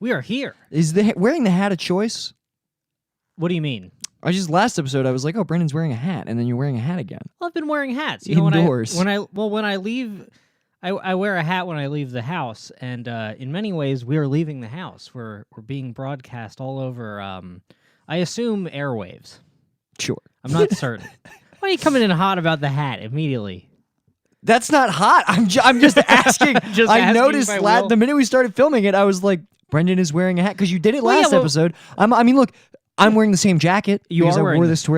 We are here. Is wearing the hat a choice? What do you mean? Last episode I was like, oh, Brendan's wearing a hat, and then you're wearing a hat again. Well, I've been wearing hats. Indoors. When I leave, I wear a hat when I leave the house, and in many ways we are leaving the house. We're being broadcast all over. I assume airwaves. Sure. I'm not certain. Why are you coming in hot about the hat immediately? That's not hot. I'm just asking. I noticed the minute we started filming it, I was like, Brendan is wearing a hat because you did it last episode. Look, I'm wearing the same jacket. Because I wore this to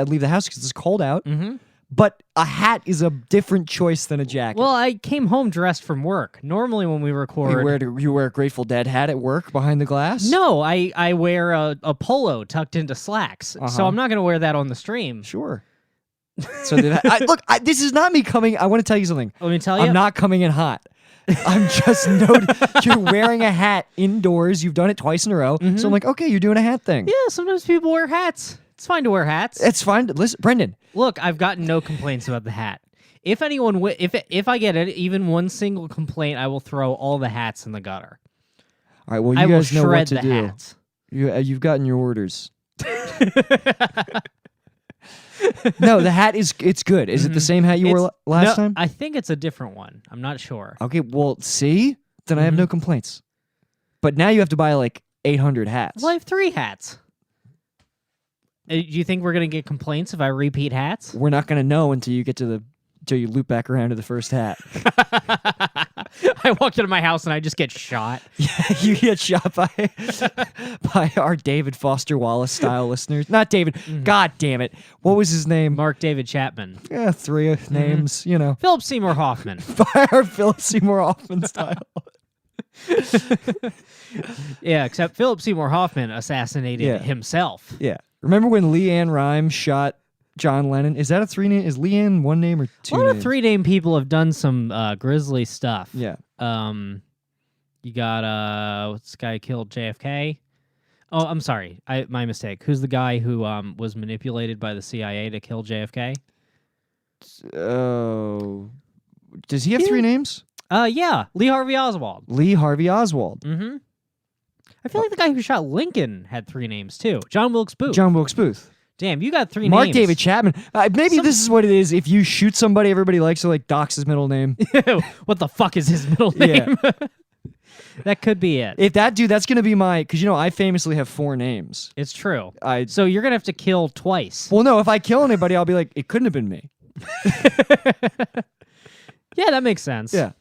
leave the house because it's cold out. Mm-hmm. But a hat is a different choice than a jacket. Well, I came home dressed from work. Normally when we record... You wear a Grateful Dead hat at work behind the glass? No, I wear a polo tucked into slacks. So I'm not going to wear that on the stream. Sure. So this is not me coming... I want to tell you something. Let me tell you. I'm not coming in hot. I'm just noting you're wearing a hat indoors. You've done it twice in a row. So I'm like, okay, you're doing a hat thing. Yeah, sometimes people wear hats. It's fine to wear hats. It's fine. Listen, Brendan. Look, I've gotten no complaints about the hat. If anyone, if I get even one single complaint, I will throw all the hats in the gutter. All right. Well, you guys know what to do. Hats. You've gotten your orders. No, the hat it's good. Is it the same hat you wore last time? I think it's a different one. I'm not sure. Okay. Well, see, then I have no complaints. But now you have to buy like 800 hats. Well, I have 3 hats. Do you think we're going to get complaints if I repeat hats? We're not going to know until you loop back around to the first hat. I walk into my house and I just get shot. Yeah, you get shot by our David Foster Wallace style listeners. Not David. God damn it. What was his name? Mark David Chapman. Yeah, 3 names, you know. Philip Seymour Hoffman. By our Philip Seymour Hoffman style. Yeah, except Philip Seymour Hoffman assassinated himself. Yeah. Remember when Leanne Rimes shot John Lennon? Is that a 3 name? Is Leanne 1 name or 2 names? A lot of 3 name people have done some grisly stuff. Yeah. You got what's this guy killed JFK? Oh, I'm sorry. My mistake. Who's the guy who was manipulated by the CIA to kill JFK? Oh. Does he have 3 names? Yeah. Lee Harvey Oswald. Lee Harvey Oswald. Mm-hmm. I feel like the guy who shot Lincoln had 3 names, too. John Wilkes Booth. John Wilkes Booth. Damn, you got 3 names. Mark David Chapman. Maybe this is what it is. If you shoot somebody, everybody likes to dox his middle name. What the fuck is his middle name? Yeah. That could be it. If that dude, that's going to be because, I famously have 4 names. It's true. So you're going to have to kill twice. Well, no, if I kill anybody, I'll be like, it couldn't have been me. Yeah, that makes sense. Yeah.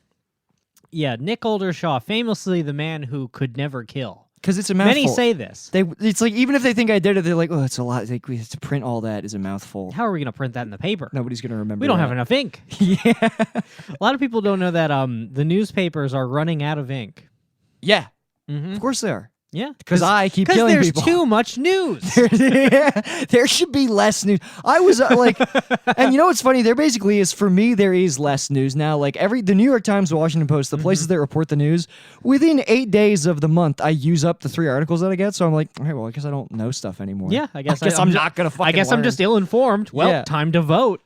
Yeah, Nick Oldershaw, famously the man who could never kill. Because it's a mouthful. Many say this. It's like, even if they think I did it, they're like, oh, it's a lot. We have to print all that is a mouthful. How are we going to print that in the paper? Nobody's going to remember. We don't have enough ink. Yeah. A lot of people don't know that the newspapers are running out of ink. Yeah. Mm-hmm. Of course they are. Yeah. Because I keep killing people. Because there's too much news. There should be less news. I was and you know what's funny? There basically is, for me, there is less news now. The New York Times, the Washington Post, the places that report the news, within 8 days of the month, I use up the 3 articles that I get. So I'm like, all right, well, I guess I don't know stuff anymore. Yeah, I guess I'm not going to fucking I guess learn. I'm just ill-informed. Well, time to vote.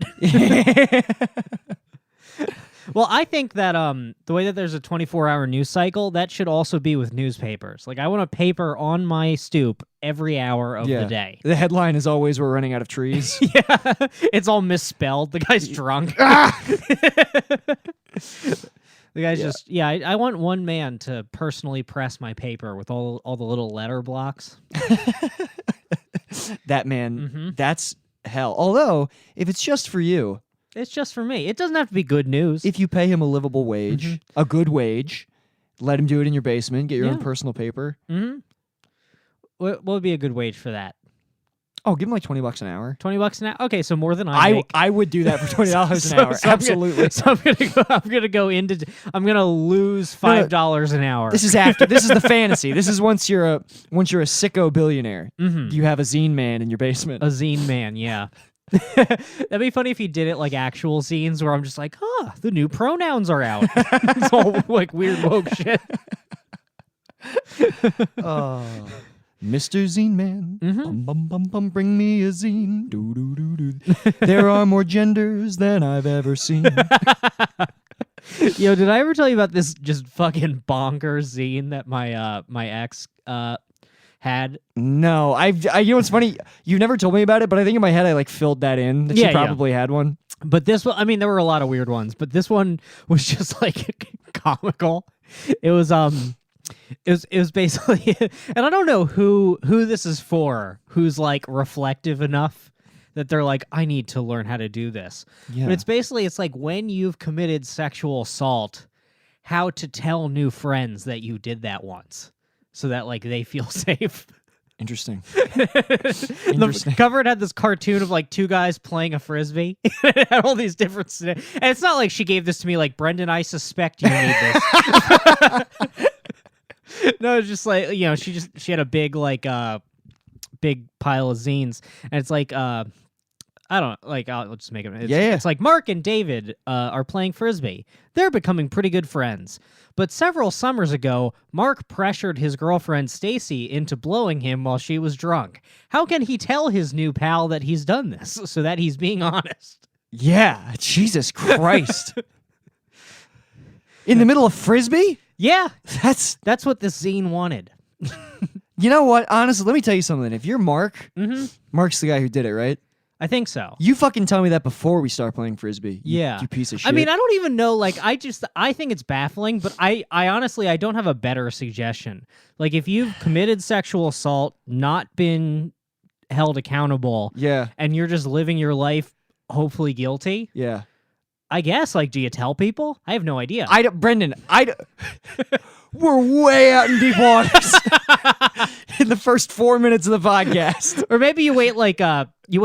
Well, I think that the way that there's a 24-hour news cycle, that should also be with newspapers. I want a paper on my stoop every hour of the day. The headline is always, we're running out of trees. Yeah, it's all misspelled. The guy's drunk. The guy's just, I want one man to personally press my paper with all the little letter blocks. That man, that's hell. Although, if it's just for you... It's just for me. It doesn't have to be good news. If you pay him a livable wage, a good wage, let him do it in your basement, get your own personal paper. Mm-hmm. What would be a good wage for that? Oh, give him like $20 an hour. $20 an hour? Okay, so more than I make. I would do that for $20 an hour. Absolutely. I'm gonna lose $5 an hour. This is the fantasy. This is once you're a sicko billionaire. You have a zine man in your basement. A zine man, yeah. That'd be funny if he did it like actual scenes where I'm just like, the new pronouns are out. It's all weird woke shit. Mr. Zine Man, bum, bum, bum, bum, bring me a zine. Do, do, do, do. There are more genders than I've ever seen. Yo, did I ever tell you about this just fucking bonkers zine that my ex had? No, you know what's funny? You've never told me about it, but I think in my head I like filled that in. That Yeah, she yeah. probably had one. But this one, I mean, there were a lot of weird ones, but this one was just like comical. It was it was basically, and I don't know who this is for, who's like reflective enough that they're like, I need to learn how to do this. Yeah. But it's like when you've committed sexual assault, how to tell new friends that you did that once, so that like they feel safe. Interesting. The cover it had this cartoon of like two guys playing a frisbee. It had all these different and it's not like she gave this to me like, Brendan, I suspect you need this. No, it's just like, you know, she had a big like big pile of zines, and it's like I don't like. I'll just make it. It's like Mark and David are playing frisbee. They're becoming pretty good friends. But several summers ago, Mark pressured his girlfriend Stacy into blowing him while she was drunk. How can he tell his new pal that he's done this so that he's being honest? Yeah, Jesus Christ. In the middle of frisbee? Yeah, That's that's what this zine wanted. you know what? Honestly, let me tell you something. If you're Mark, Mm-hmm. Mark's the guy who did it, right? I think so. You fucking tell me that before we start playing frisbee. Yeah. You piece of shit. I mean, I don't even know. Like, I think it's baffling, but I honestly, I don't have a better suggestion. Like, if you've committed sexual assault, not been held accountable, yeah, and you're just living your life hopefully guilty, yeah. I guess, like, do you tell people? I have no idea. Brendan, we're way out in deep waters in the first 4 minutes of the podcast. Or maybe you wait you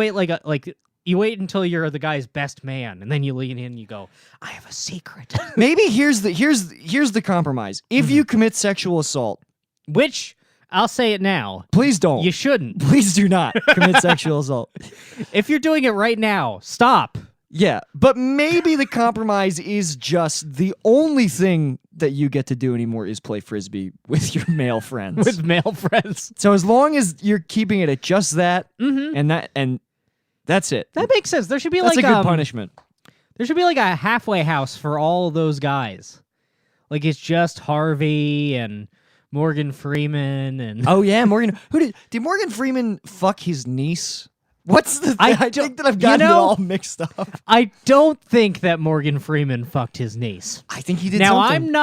wait until you're the guy's best man, and then you lean in and you go, I have a secret. Maybe here's the compromise. If you commit sexual assault, Which, I'll say it now, please don't. you shouldn't. Please do not commit sexual assault. If you're doing it right now, stop. Yeah, but maybe the compromise is just the only thing that you get to do anymore is play frisbee with your male friends. With male friends. So as long as you're keeping it at just that, Mm-hmm. and that's it. That makes sense. There should be That's like a good punishment. There should be like a halfway house for all those guys. Like it's just Harvey and Morgan Freeman and Oh yeah, Morgan. Did Morgan Freeman fuck his niece? What's the? I think that I've gotten it all mixed up. I don't think that Morgan Freeman fucked his niece. I think he did. Now something.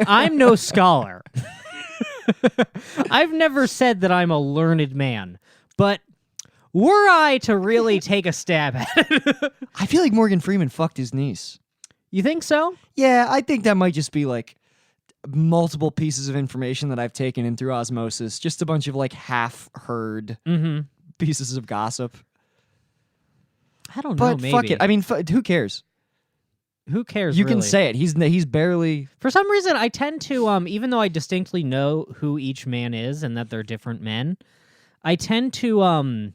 I'm no scholar. I've never said that I'm a learned man, but were I to really take a stab at it, I feel like Morgan Freeman fucked his niece. you think so? Yeah, I think that might just be like multiple pieces of information that I've taken in through osmosis. Just a bunch of like half-heard Mm-hmm. pieces of gossip. I don't know. But Maybe. fuck it. I mean, who cares? Who cares? You can really? say it. He's barely. For some reason, I tend to, even though I distinctly know who each man is and that they're different men, I tend to,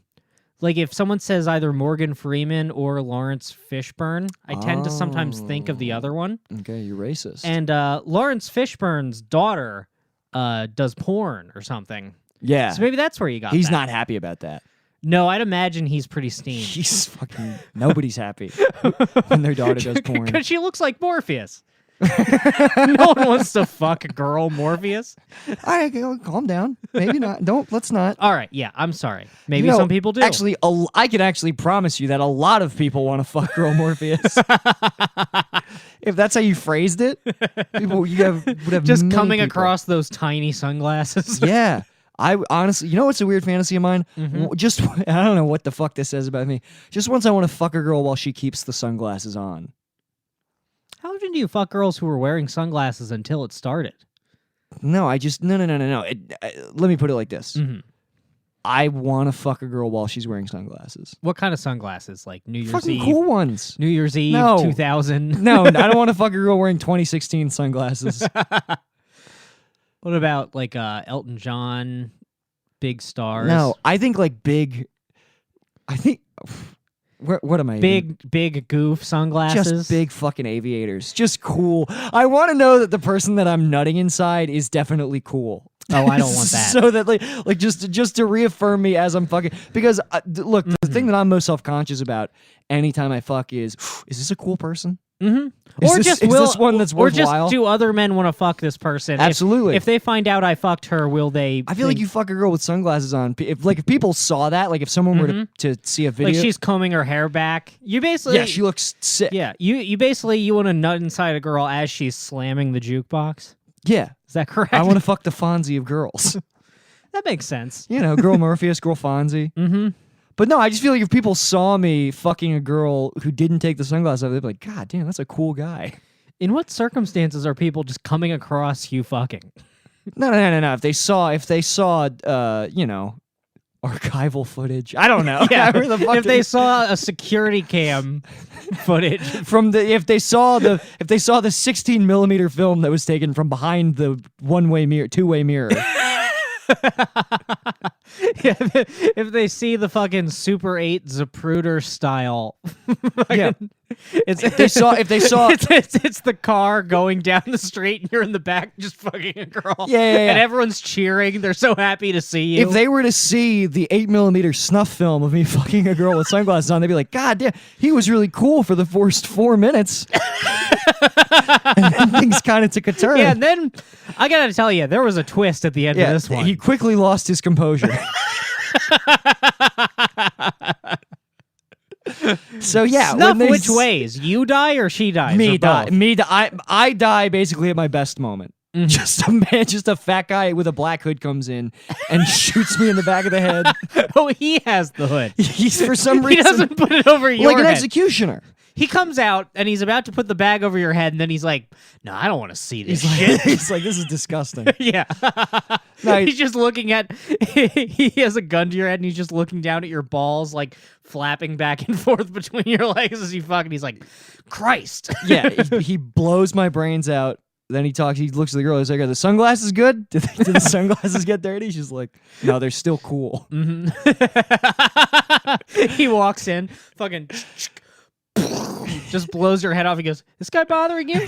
like if someone says either Morgan Freeman or Lawrence Fishburne, I tend to sometimes think of the other one. Okay, you're racist. And Lawrence Fishburne's daughter does porn or something. yeah, So maybe that's where you got he's that. not happy about that. No, I'd imagine he's pretty steamed. He's fucking. Nobody's happy when their daughter does porn. Because she looks like Morpheus. No one wants to fuck a girl Morpheus. All right, calm down. Maybe not. Let's not. All right, yeah, I'm sorry. Maybe You know, some people do. Actually, I can actually promise you that a lot of people want to fuck girl Morpheus. If that's how you phrased it, people would have just many coming people. across those tiny sunglasses. Yeah. I honestly, you know what's a weird fantasy of mine? Just, I don't know what the fuck this says about me. Just once I want to fuck a girl while she keeps the sunglasses on. How often do you fuck girls who were wearing sunglasses until it started? No, no. Let me put it like this. Mhm. I want to fuck a girl while she's wearing sunglasses. What kind of sunglasses? Like New Year's Fucking Eve? cool ones. New Year's Eve No. 2000? No, I don't want to fuck a girl wearing 2016 sunglasses. What about like Elton John, Big Stars? No, I think like big. I think. What am I? even- Big goof sunglasses? Just big fucking aviators. Just cool. I want to know that the person that I'm nutting inside is definitely cool. Oh, I don't want that. So that like just to reaffirm me as I'm fucking, because look, the thing that I'm most self-conscious about anytime I fuck is this a cool person? Mm-hmm. Is Or this- just is will this one that's or just worthwhile? do other men want to fuck this person? Absolutely. If they find out I fucked her, will they? I feel like you fuck a girl with sunglasses on. If people saw that, like if someone were to see a video, like she's combing her hair back. You basically yeah, she looks sick. yeah. You basically you want to nut inside a girl as she's slamming the jukebox. Yeah. Is that correct? I want to fuck the Fonzie of girls. That makes sense. You know, girl Morpheus, girl Fonzie. Mm-hmm. But no, I just feel like if people saw me fucking a girl who didn't take the sunglasses off, they'd be like, God damn, that's a cool guy. In what circumstances are people just coming across you fucking? No. If they saw, you know, archival footage. I don't know. Yeah. Where the fuck If they saw a security cam footage. from the if they saw the 16mm film that was taken from behind the two-way mirror. Yeah, if they see the fucking Super 8 Zapruder style, Yeah. it's If they saw it's the car going down the street and you're in the back just fucking a girl. Yeah. And everyone's cheering. They're so happy to see you. If they were to see the 8mm snuff film of me fucking a girl with sunglasses on, they'd be like, God damn, he was really cool for the first 4 minutes. And then things kind of took a turn. yeah, and then I gotta tell you, there was a twist at the end of this one. He quickly lost his composure. So yeah, Snuff when they which ways? You die or she dies? Me or die. both? Me die. I die basically at my best moment. Mm-hmm. Just a fat guy with a black hood comes in and shoots me in the back of the head. Oh, he has the hood. He's for some He reason doesn't put it over your like an head. executioner. He comes out and he's about to put the bag over your head, and then he's like, "No, I don't want to see this He's shit." like, he's like, this is disgusting. Yeah. No, He's just looking at he has a gun to your head and he's just looking down at your balls, like flapping back and forth between your legs as you fuck, and he's like, Christ. Yeah, he blows my brains out. Then he talks. He looks at the girl. He's like, "Are the sunglasses good? Did the sunglasses get dirty?" She's like, "No, they're still cool." Mhm. He walks in, fucking just blows your head off. He goes, "This guy bothering you?"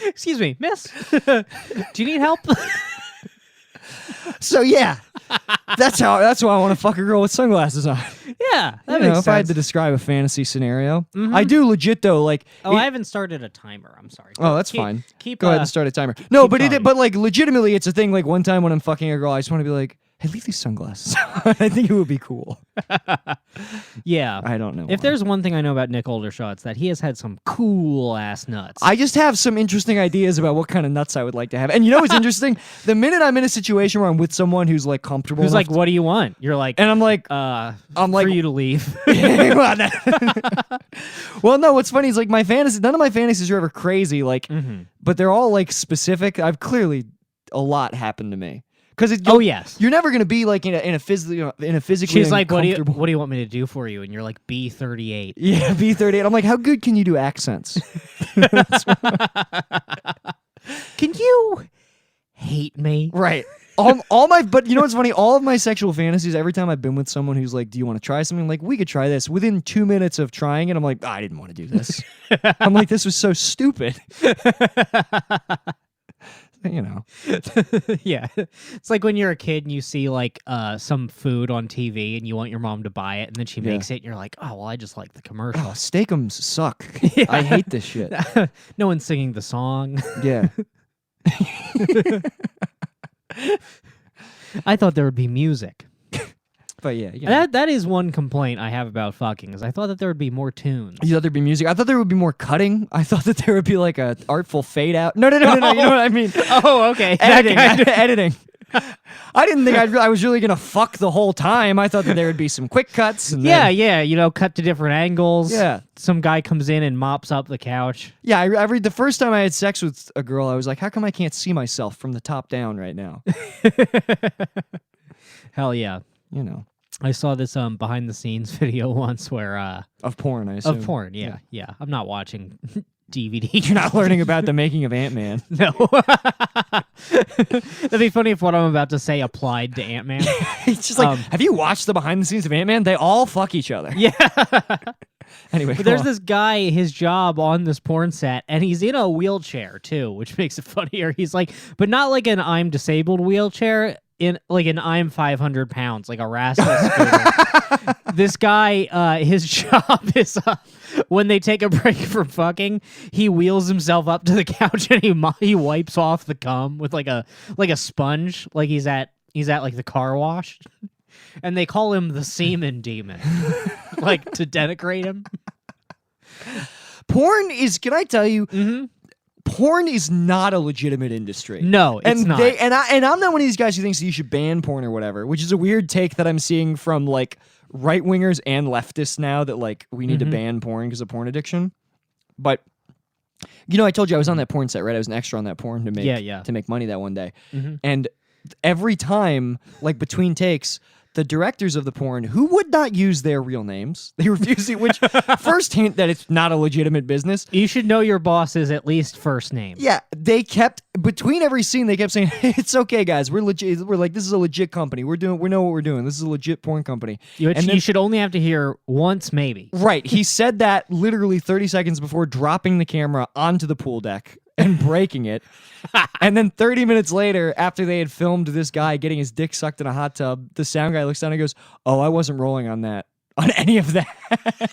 Excuse me, miss. Do you need help? So yeah, that's why I want to fuck a girl with sunglasses on. Yeah, that You know, makes if I had sense. to describe a fantasy scenario, I do legit though. Like, Oh, I haven't started a timer. I'm sorry. oh, that's Keep- fine. Keep Go ahead and start a timer. No, keep but going. but like legitimately, it's a thing. Like one time when I'm fucking a girl, I just want to be like, "Hey, leave these sunglasses." on." I think it would be cool. Yeah. I don't know. If why. there's one thing I know about Nick Oldershaw, it's that he has had some cool ass nuts. I just have some interesting ideas about what kind of nuts I would like to have. And you know what's interesting? The minute I'm in a situation where I'm with someone who's like comfortable, Who's enough like, what do you want? You're like, and I'm like, I'm I'm like- for you to leave. well, no. What's funny is like my fantasy. None of my fantasies are ever crazy. Like, Mhm. but they're all like specific. I've clearly a lot happened to me because Oh yes. you're never gonna be like in a physically She's like, what do uncomfortable- you want me to do for you? And you're like, B38. Yeah, B38. I'm like, how good can you do accents? Can you hate me? Right. But you know what's funny? All of my sexual fantasies, every time I've been with someone who's like, do you want to try something? I'm like, we could try this. Within 2 minutes of trying it, I'm like, I didn't want to do this. I'm like, this was so stupid. You know. Yeah. It's like when you're a kid and you see like some food on TV and you want your mom to buy it, and then she Yeah. makes it and you're like, oh, well, I just like the commercial. Oh, steakums suck. Yeah. I hate this shit. No one's singing the song. Yeah. I thought there would be music. But yeah. You know. That is one complaint I have about fucking, is I thought that there would be more tunes. You thought there'd be music? I thought there would be more cutting. I thought that there would be like a artful fade out. No. You know what I mean? Oh, okay. Editing. Editing. I didn't think I was really gonna fuck the whole time. I thought that there would be some quick cuts. And Yeah, then, yeah, you know, cut to different angles. Yeah. Some guy comes in and mops up the couch. yeah. I read the first time I had sex with a girl, I was like, how come I can't see myself from the top down right now? Hell yeah. You know, I saw this behind the scenes video once where of porn. I assume. of porn, yeah. I'm not watching DVD. You're not learning about the making of Ant-Man. No. That'd be funny if what I'm about to say applied to Ant-Man. It's just like, have you watched the behind the scenes of Ant-Man? They all fuck each other. Yeah. Anyway, But go there's on. this guy, his job on this porn set, and he's in a wheelchair too, which makes it funnier. He's like, but not like an I'm disabled wheelchair, in like an I'm 500 pounds, like a Rasmus scooter. This guy, his job is when they take a break from fucking, he wheels himself up to the couch and he wipes off the cum with like a sponge, like he's at like the car wash. And they call him the semen demon, like to denigrate him. Porn is, can I tell you, Mm-hmm. porn is not a legitimate industry. No, it's and not. I'm not one of these guys who thinks that you should ban porn or whatever, which is a weird take that I'm seeing from like right wingers and leftists now, that like we need to ban porn because of porn addiction. But you know, I told you I was on that porn set, right? I was an extra on that porn to make money that one day. And every time, like between takes, the directors of the porn, who would not use their real names, they refuse it, which first hint that it's not a legitimate business. You should know your boss's at least first name. Yeah, they kept, between every scene, they kept saying, hey, it's okay, guys. We're legit. We're like, this is a legit company. We know what we're doing. This is a legit porn company. You should only have to hear once, maybe. Right. He said that literally 30 seconds before dropping the camera onto the pool deck and breaking it. And then 30 minutes later, after they had filmed this guy getting his dick sucked in a hot tub, the sound guy looks down and goes, oh, I wasn't rolling on any of that.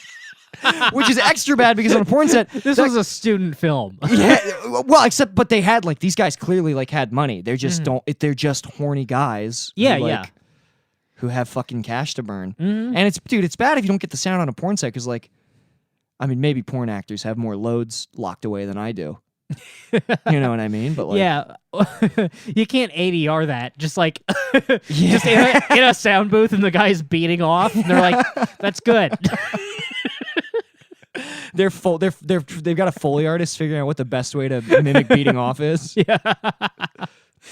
Which is extra bad because on a porn set, This was a student film. yeah, well, but they had like, these guys clearly like had money. They're just they're just horny guys. Who have fucking cash to burn. And it's bad if you don't get the sound on a porn set, because like, I mean, maybe porn actors have more loads locked away than I do. You know what I mean? But like, yeah, you can't ADR that. Just like, just in a sound booth, and the guy's beating off, and they're like, "That's good." They've got a Foley artist figuring out what the best way to mimic beating off is. Yeah,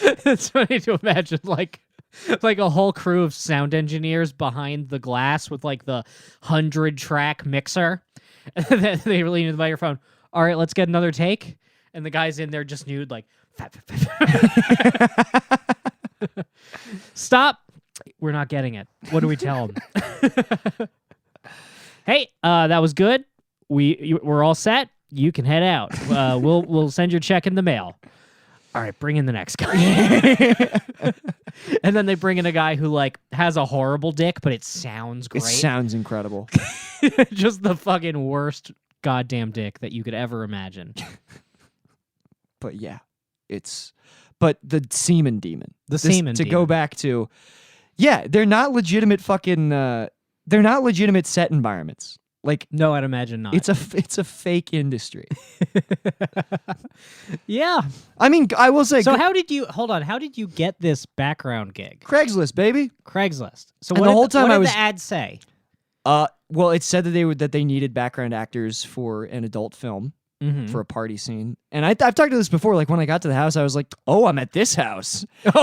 it's funny to imagine like a whole crew of sound engineers behind the glass with like the 100-track mixer, and then they lean into the microphone. All right, let's get another take. And the guy's in there just nude, like, stop. We're not getting it. What do we tell him? Hey, that was good. We're all set. You can head out. We'll send your check in the mail. All right, bring in the next guy. And then they bring in a guy who like has a horrible dick, but it sounds great. It sounds incredible. Just the fucking worst goddamn dick that you could ever imagine. But yeah, but the semen demon. Semen to demon. go back to, yeah, they're not legitimate fucking, they're not legitimate set environments. Like, no, I'd imagine not. It's a fake industry. Yeah. I mean, I will say. So how did you get this background gig? Craigslist, baby. Craigslist. So and what the did whole time what I did was the ad say? Well, it said that they needed background actors for an adult film. For a party scene. And I've talked to this before, like when I got to the house, I was like, oh, I'm at this house. Dude,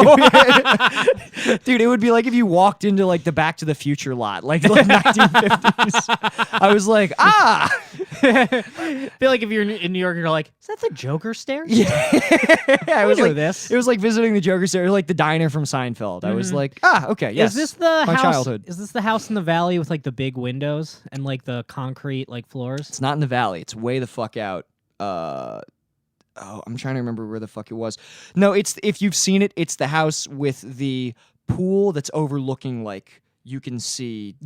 it would be like if you walked into like the Back to the Future lot, like 1950s. I was like, I feel like if you're in New York, you're like, is that the Joker stairs? Yeah. I was like this. It was like visiting the Joker stairs, like the diner from Seinfeld. I was like, okay, yes. Is this the my house? childhood. Is this the house in the valley with like the big windows and like the concrete like floors? It's not in the valley. It's way the fuck out. I'm trying to remember where the fuck it was. No, it's, if you've seen it, it's the house with the pool that's overlooking, like, you can see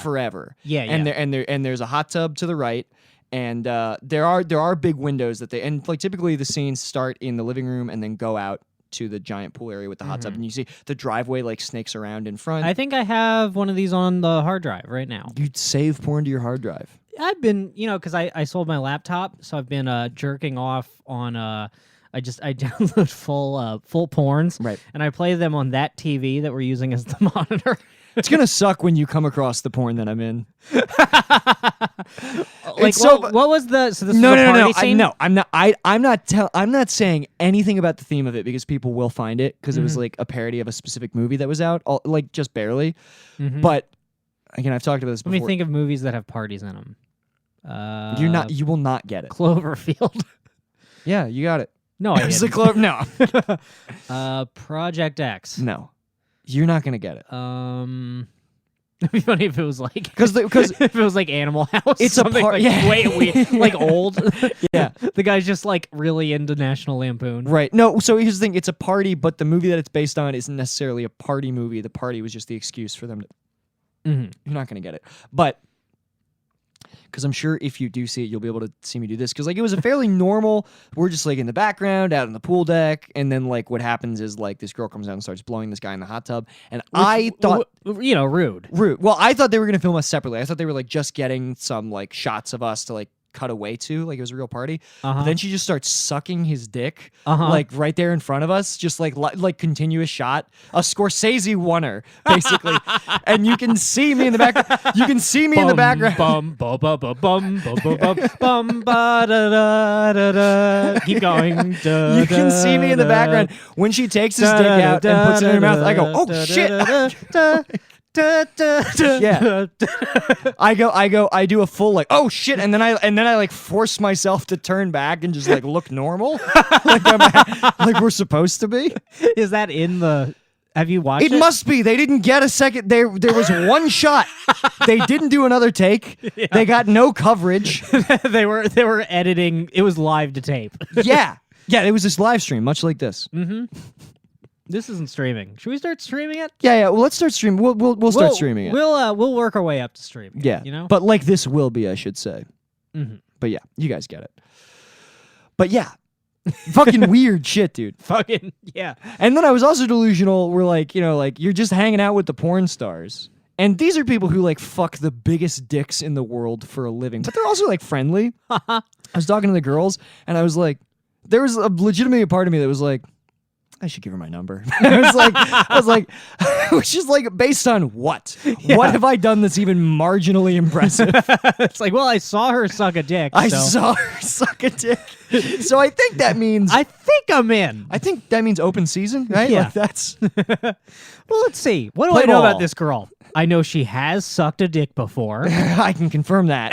forever. And there's a hot tub to the right, and there are big windows that and like typically the scenes start in the living room and then go out to the giant pool area with the hot tub, and you see the driveway like snakes around in front. I think I have one of these on the hard drive right now. You'd save porn to your hard drive. I've been, because I sold my laptop, so I've been jerking off on I download full porns, right, and I play them on that TV that we're using as the monitor. It's gonna suck when you come across the porn that I'm in. Like, what was the? So this is a party scene? No, I'm not saying anything about the theme of it because people will find it because it was like a parody of a specific movie that was out, like just barely. But again, I've talked about this before. Let me think of movies that have parties in them. You will not get it. Cloverfield. Yeah, you got it. No, I didn't. No. Project X. No, you're not gonna get it. It'd be funny if it was like because if it was like Animal House. It's a like, wait, like old. Yeah, the guy's just like really into National Lampoon. Right. No. So here's the thing: it's a party, but the movie that it's based on isn't necessarily a party movie. The party was just the excuse for them to. You're not gonna get it, but. because I'm sure if you do see it, you'll be able to see me do this. Because like it was a fairly normal. We're just like in the background, out on the pool deck, and then like what happens is like this girl comes out and starts blowing this guy in the hot tub, and I thought, rude. Well, I thought they were gonna film us separately. I thought they were like just getting some like shots of us to like cut away to, like it was a real party. But then she just starts sucking his dick, like right there in front of us, just like continuous shot. A Scorsese oneer, basically. And you can see me in the background. You can see me in the background. Keep going. You can see me in the background when she takes his dick out and puts it in her mouth. I go, oh shit. Yeah. I do a full like, oh shit, and then I like force myself to turn back and just like look normal, like we're supposed to be. Is that in the? Have you watched it? It must be. They didn't get a second. There was one shot. They didn't do another take. Yeah. They got no coverage. they were editing. It was live to tape. Yeah. It was this live stream, much like this. Mm-hmm. This isn't streaming. Should we start streaming it? Yeah. Well, let's start streaming. We'll start streaming it. We'll work our way up to streaming. Yeah. You know. But like this will be, I should say. Mm-hmm. But yeah, you guys get it. But yeah, fucking weird shit, dude. Fucking yeah. And then I was also delusional. We're like, like you're just hanging out with the porn stars, and these are people who like fuck the biggest dicks in the world for a living, but they're also like friendly. I was talking to the girls, and I was like, there was legitimately a part of me that was like, I should give her my number. I was like, which is like based on what? Yeah. What have I done that's even marginally impressive? It's like, well, I saw her suck a dick. I saw her suck a dick. So I think that means I think I'm in. I think that means open season, right? Yeah. Like that's well, let's see. What do I know about this girl? I know she has sucked a dick before. I can confirm that.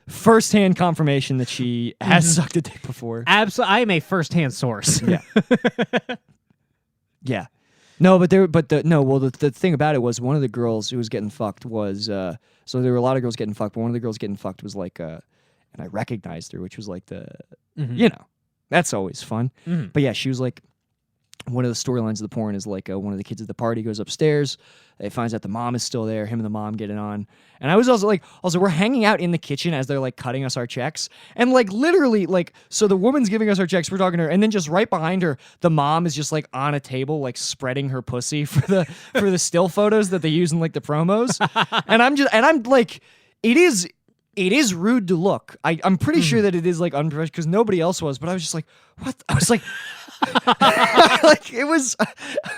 First-hand confirmation that she has sucked a dick before. Absolutely, I am a first-hand source. Yeah. Yeah. No, the thing about it was one of the girls who was getting fucked was so there were a lot of girls getting fucked, but one of the girls getting fucked was like and I recognized her, which was like that's always fun. Mm-hmm. But yeah, she was like, one of the storylines of the porn is like one of the kids at the party goes upstairs. It finds out the mom is still there. Him and the mom getting on. And I was also we're hanging out in the kitchen as they're like cutting us our checks. And like literally like, so the woman's giving us our checks. We're talking to her. And then just right behind her, the mom is just like on a table, like spreading her pussy for the still photos that they use in like the promos. And I'm like, it is rude to look. I'm pretty sure that it is like unprofessional because nobody else was, but I was just like, what? I was like, I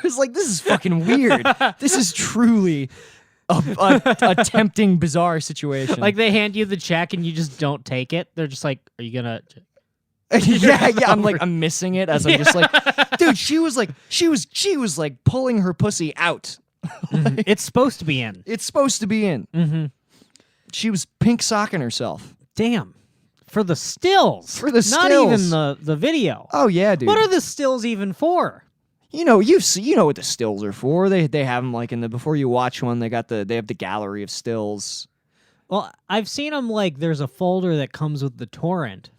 was like, this is fucking weird. This is truly a tempting, bizarre situation. Like they hand you the check and you just don't take it. They're just like, are you gonna? yeah. I'm missing it as I'm just like, dude. She was like pulling her pussy out. It's supposed to be in. It's supposed to be in. Mm-hmm. She was pink socking herself. Damn. For the stills. Not even the video. Oh yeah, dude. What are the stills even for? You know what the stills are for. They have them like in the before you watch one. They have the gallery of stills. Well, I've seen them like there's a folder that comes with the torrent.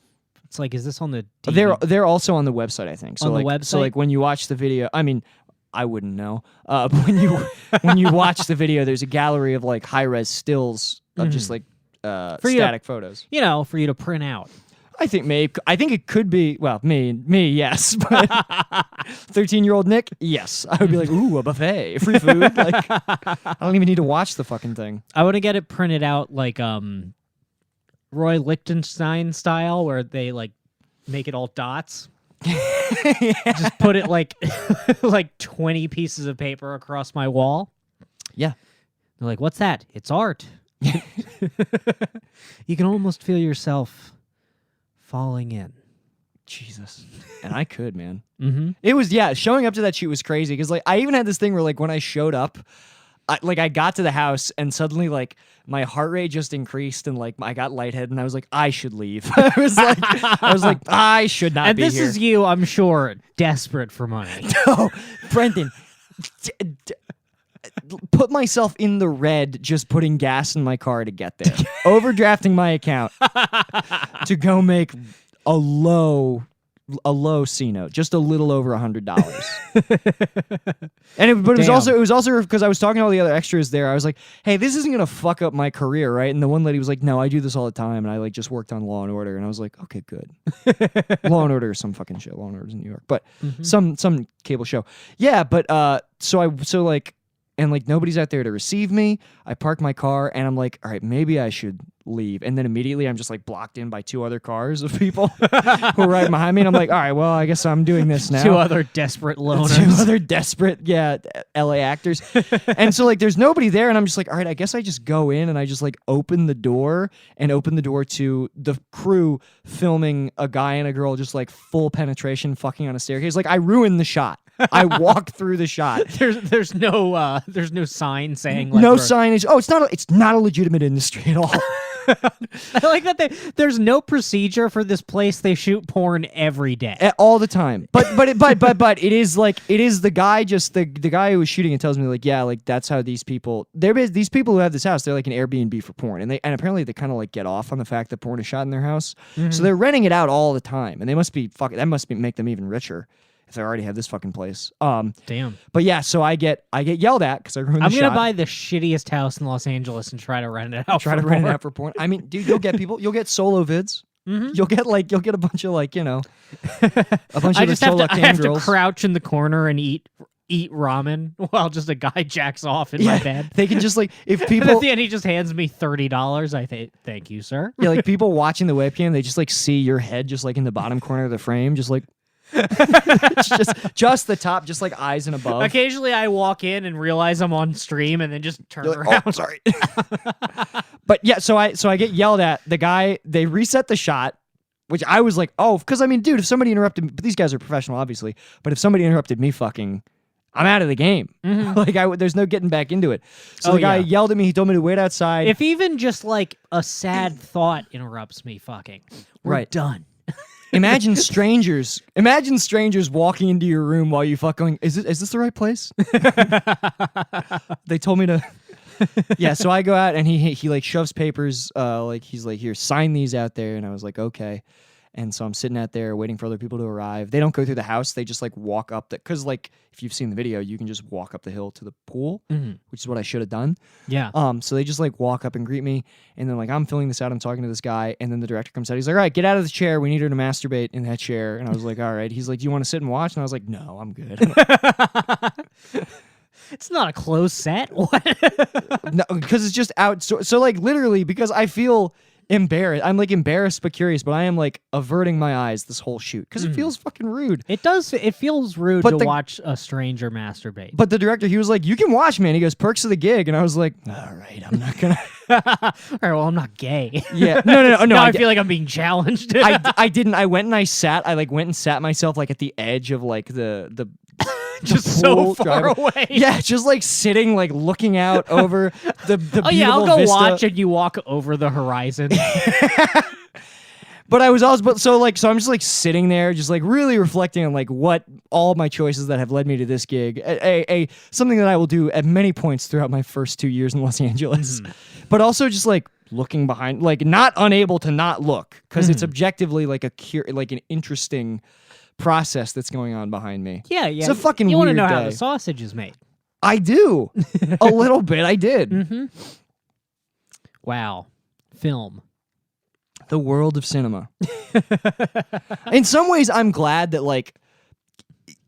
It's like, is this on the DVD? They're also on the website, I think. So on like, the website? So like when you watch the video, I mean, I wouldn't know. But when you watch the video, there's a gallery of like high res stills of just like static photos. For you to print out. I think it could be, well, me, yes, but 13-year-old Nick, yes. I would be like, ooh, a buffet, free food. Like, I don't even need to watch the fucking thing. I want to get it printed out like Roy Lichtenstein style, where they like make it all dots. Just put it like like 20 pieces of paper across my wall. Yeah. They're like, what's that? It's art. You can almost feel yourself falling in. Jesus. And I could, man. Mm-hmm. It was, showing up to that shoot was crazy because like I even had this thing where like when I showed up, I got to the house and suddenly like my heart rate just increased and like I got lightheaded and I was like, I should leave. I was like, I should not be here. And this is you, I'm sure, desperate for money. No, Brendan, put myself in the red just putting gas in my car to get there. Overdrafting my account to go make a low a low C note, just a little over $100. But it was also because I was talking to all the other extras there. I was like, hey, this isn't gonna fuck up my career, right? And the one lady was like, no, I do this all the time, and I like just worked on Law and Order, and I was like, okay, good. Law and Order is some fucking show. Law and Order's in New York, but some cable show. Yeah, but and like nobody's out there to receive me. I park my car and I'm like, all right, maybe I should leave. And then immediately I'm just like blocked in by 2 other cars of people who are right behind me. And I'm like, all right, well, I guess I'm doing this now. 2 other desperate loners. 2 other desperate, LA actors. And so like there's nobody there. And I'm just like, all right, I guess I just go in and I just like open the door to the crew filming a guy and a girl just like full penetration fucking on a staircase. Like I ruined the shot. I walk through the shot. There's no sign saying like no signage. Oh, it's not a legitimate industry at all. I like that there's no procedure for this place. They shoot porn every day, all the time. But it is the guy the guy who was shooting it tells me like, yeah, like that's how these people these people who have this house, they're like an Airbnb for porn, and apparently they kind of like get off on the fact that porn is shot in their house, so they're renting it out all the time, and they must be make them even richer. If they already have this fucking place. Damn. But yeah, so I get yelled at because I ruined the shot. I'm gonna buy the shittiest house in Los Angeles and try to rent it out. Rent it out for porn. I mean, dude, you'll get people. You'll get solo vids. Mm-hmm. You'll get a bunch of like, a bunch of I have to crouch in the corner and eat ramen while just a guy jacks off in my bed. They can just like if people and at the end he just hands me $30. I think thank you, sir. Yeah, like people watching the webcam, they just like see your head just like in the bottom corner of the frame, just like just the top, just like eyes and above. Occasionally I walk in and realize I'm on stream and then just turn around. Oh, sorry. But yeah, so I get yelled at. The guy, they reset the shot, which I was like, oh, because I mean, dude, if somebody interrupted me, but these guys are professional, obviously, but if somebody interrupted me fucking, I'm out of the game. Like there's no getting back into it. So the guy yelled at me. He told me to wait outside. If even just like a sad thought interrupts me fucking, we're done. Imagine strangers walking into your room while you fuck going, is this the right place? They told me to. Yeah, so I go out and he like shoves papers, like he's like, here, sign these out there. And I was like, okay. And so I'm sitting out there waiting for other people to arrive. They don't go through the house. They just like walk up because like if you've seen the video, you can just walk up the hill to the pool, which is what I should have done. Yeah. So they just like walk up and greet me. And then like I'm filling this out. I'm talking to this guy. And then the director comes out. He's like, all right, get out of the chair. We need her to masturbate in that chair. And I was like, all right. He's like, do you want to sit and watch? And I was like, no, I'm good. It's not a closed set. What? No, because it's just out. So like literally because I feel embarrassed. I'm like embarrassed but curious, but I am like averting my eyes this whole shoot because it feels fucking rude. It does. It feels rude to watch a stranger masturbate. But the director, he was like, "You can watch, man." He goes, "Perks of the gig," and I was like, "All right, I'm not gonna." All right, well, I'm not gay. Yeah, no. Now I feel like I'm being challenged. I didn't. I went and I sat. I like went and sat myself like at the edge of like the just so far away. Yeah, just like sitting, like looking out over the beautiful I'll go vista. watch and you walk over the horizon. But I was also, so I'm just like sitting there, just like really reflecting on like what all my choices that have led me to this gig, something that I will do at many points throughout my first 2 years in Los Angeles, but also just like looking behind, like not unable to not look because it's objectively like like an interesting process that's going on behind me. Yeah. It's a fucking you weird want to know day. how the sausage is made. I do. A little bit. I did. Wow. Film. The world of cinema. In some ways, I'm glad that like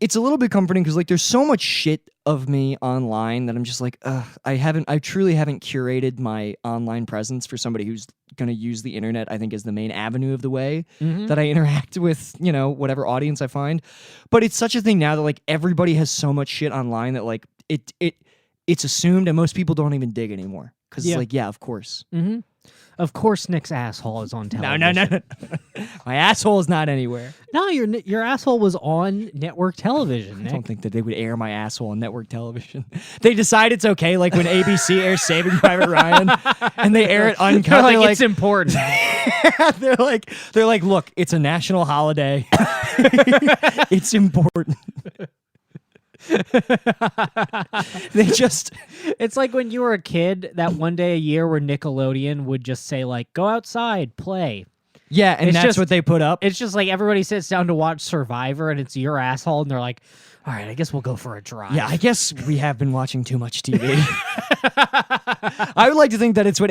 it's a little bit comforting because like there's so much shit of me online that I'm just like, I truly haven't curated my online presence for somebody who's going to use the internet, I think, as the main avenue of the way that I interact with, whatever audience I find. But it's such a thing now that like everybody has so much shit online that like it's assumed and most people don't even dig anymore. Because it's like, yeah, of course. Of course Nick's asshole is on television. No. My asshole is not anywhere. No, your asshole was on network television, Nick. I don't think that they would air my asshole on network television. They decide it's okay, like when ABC airs Saving Private Ryan, and they air it uncut. They're like, it's important. they're like, look, it's a national holiday. It's important. It's like when you were a kid, that one day a year where Nickelodeon would just say like, go outside, play. Yeah, and It's that's just- what they put up. It's just like everybody sits down to watch Survivor, and it's your asshole, and they're like, "All right, I guess we'll go for a drive." Yeah, I guess we have been watching too much TV. I would like to think that it's what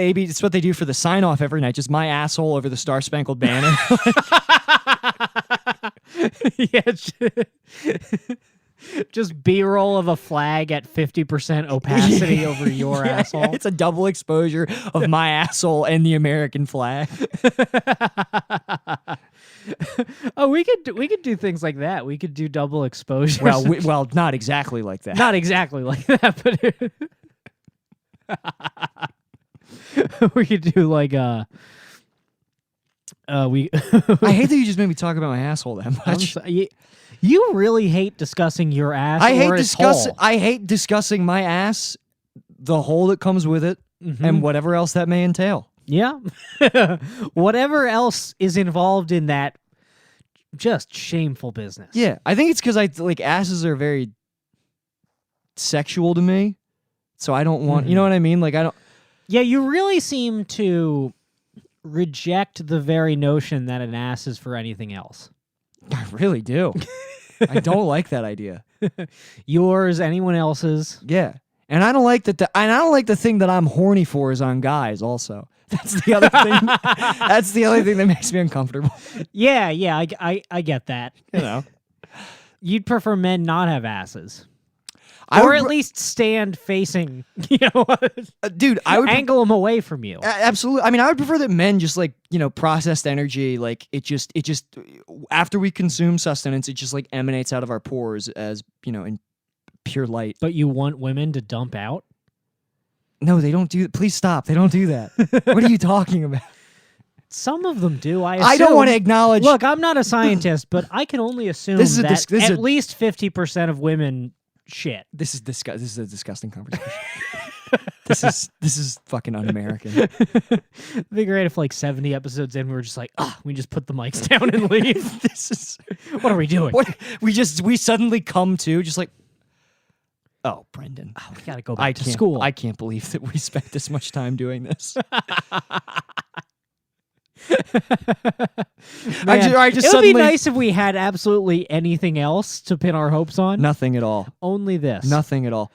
they do for the sign off every night, just my asshole over the Star Spangled Banner. Yeah, just B-roll of a flag at 50% opacity over your asshole. It's a double exposure of my asshole and the American flag. Oh, we could do things like that. We could do double exposures. Well, not exactly like that. not exactly like that, but we could do like we. I hate that you just made me talk about my asshole that I'm much. you really hate discussing your ass. I hate or its hole. I hate discussing my ass, the hole that comes with it, and whatever else that may entail. Yeah. Whatever else is involved in that just shameful business. Yeah, I think it's because asses are very sexual to me, so I don't want. You know what I mean? Like I don't. Yeah, you really seem to reject the very notion that an ass is for anything else. I really do. I don't like that idea. Yours, anyone else's. Yeah, and I don't like that. And I don't like the thing that I'm horny for is on guys. Also, that's the other thing. That's the other thing that makes me uncomfortable. Yeah, I get that. You know, You'd prefer men not have asses. I Or would at least stand facing, dude. I would angle them away from you. absolutely. I mean, I would prefer that men just processed energy. Like it just after we consume sustenance, it just like emanates out of our pores as in pure light. But you want women to dump out? No, they don't do. Please stop. They don't do that. What are you talking about? Some of them do. I don't want to acknowledge. Look, I'm not a scientist, but I can only assume This is a that dis- this is at a- least 50% of women shit. This is This is a disgusting conversation. This is fucking un-American. It'd be great if 70 episodes in we were just like, we just put the mics down and leave. This is What are we doing? what we suddenly come to just like. Oh, Brendan. We gotta go back to school. I can't believe that we spent this much time doing this. Man, I just it would suddenly be nice if we had absolutely anything else to pin our hopes on. nothing at all. Only this. Nothing at all.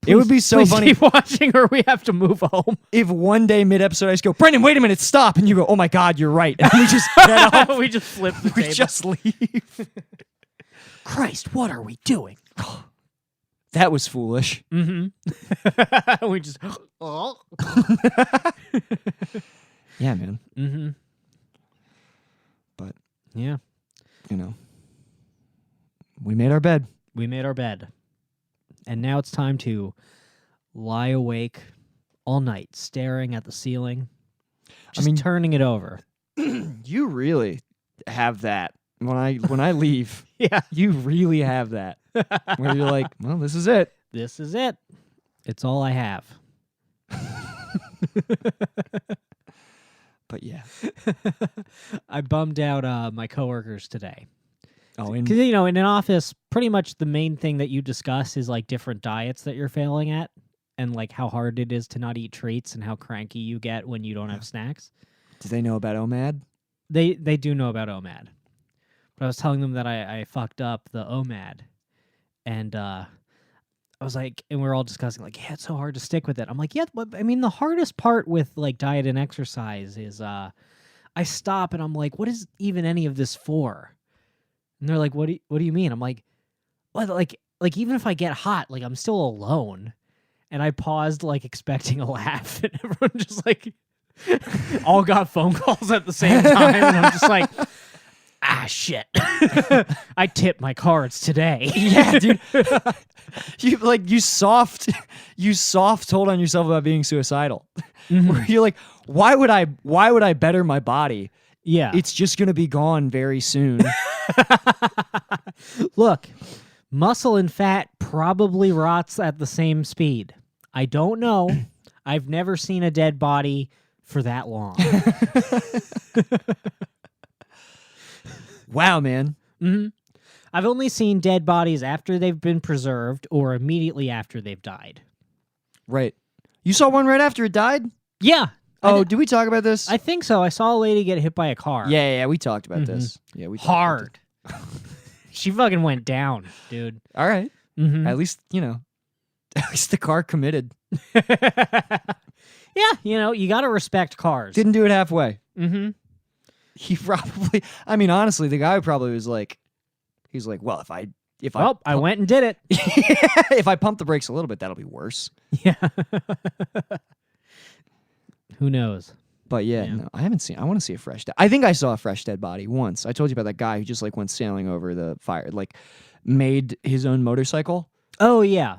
It would be so Please funny keep watching, or we have to move home. if one day mid-episode I just go, Brendan, wait a minute, stop, and you go, oh my God, you're right, and we just get off, We just flip the we table. just leave. Christ, what are we doing? That was foolish. Mm-hmm. We just. Yeah, man. Mm-hmm. But Yeah. We made our bed. We made our bed. And now it's time to lie awake all night, staring at the ceiling, just turning it over. You really have that. When I leave, Yeah. you really have that. Where you're like, well, this is it. This is it. It's all I have. But yeah. I bummed out my coworkers today. Oh, Because, in an office, pretty much the main thing that you discuss is different diets that you're failing at and how hard it is to not eat treats and how cranky you get when you don't have snacks. do they know about OMAD? They do know about OMAD. But I was telling them that I fucked up the OMAD. And I was like, and we're all discussing yeah, it's so hard to stick with it. I'm like, yeah, but I mean, the hardest part with diet and exercise is I stop and I'm like, what is even any of this for? And they're like, what do you mean? I'm like, what? Like even if I get hot, I'm still alone. And I paused expecting a laugh, and everyone just all got phone calls at the same time. And I'm just like, shit. I tipped my cards today. Yeah, dude. You soft told on yourself about being suicidal. Where you're like, why would I better my body? Yeah. It's just gonna be gone very soon. Look, muscle and fat probably rots at the same speed. I don't know. I've never seen a dead body for that long. Wow, man. Mm-hmm. I've only seen dead bodies after they've been preserved or immediately after they've died. Right. You saw one right after it died? Yeah. Oh, did we talk about this? I think so. I saw a lady get hit by a car. Yeah, we talked about this. Yeah, we talked about Hard. She fucking went down, dude. this. All right. Mm-hmm. At least, at least the car committed. Yeah, you got to respect cars. Didn't do it halfway. Mm-hmm. He probably, honestly, the guy probably was like, he's like, well, I went and did it. if I pump the brakes a little bit, that'll be worse. Yeah. Who knows? But yeah, no, I haven't seen. I want to see a fresh. I think I saw a fresh dead body once. I told you about that guy who just like went sailing over the fire, like made his own motorcycle. Oh yeah,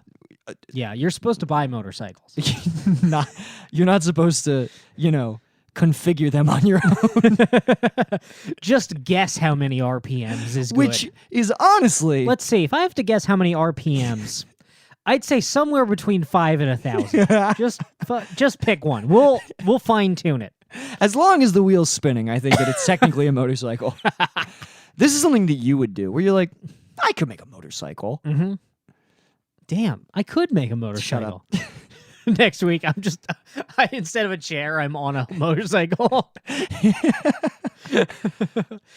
yeah. You're supposed to buy motorcycles. You're not supposed to, configure them on your own. Just guess how many RPMs is good. Which is honestly, Let's see. If I have to guess how many RPMs, I'd say somewhere between 5 and 1,000. Just pick one. We'll fine tune it. as long as the wheel's spinning, I think that it's technically a motorcycle. This is something that you would do, where you're like, I could make a motorcycle. Mm-hmm. Damn, I could make a motorcycle. Next week, instead of a chair, I'm on a motorcycle.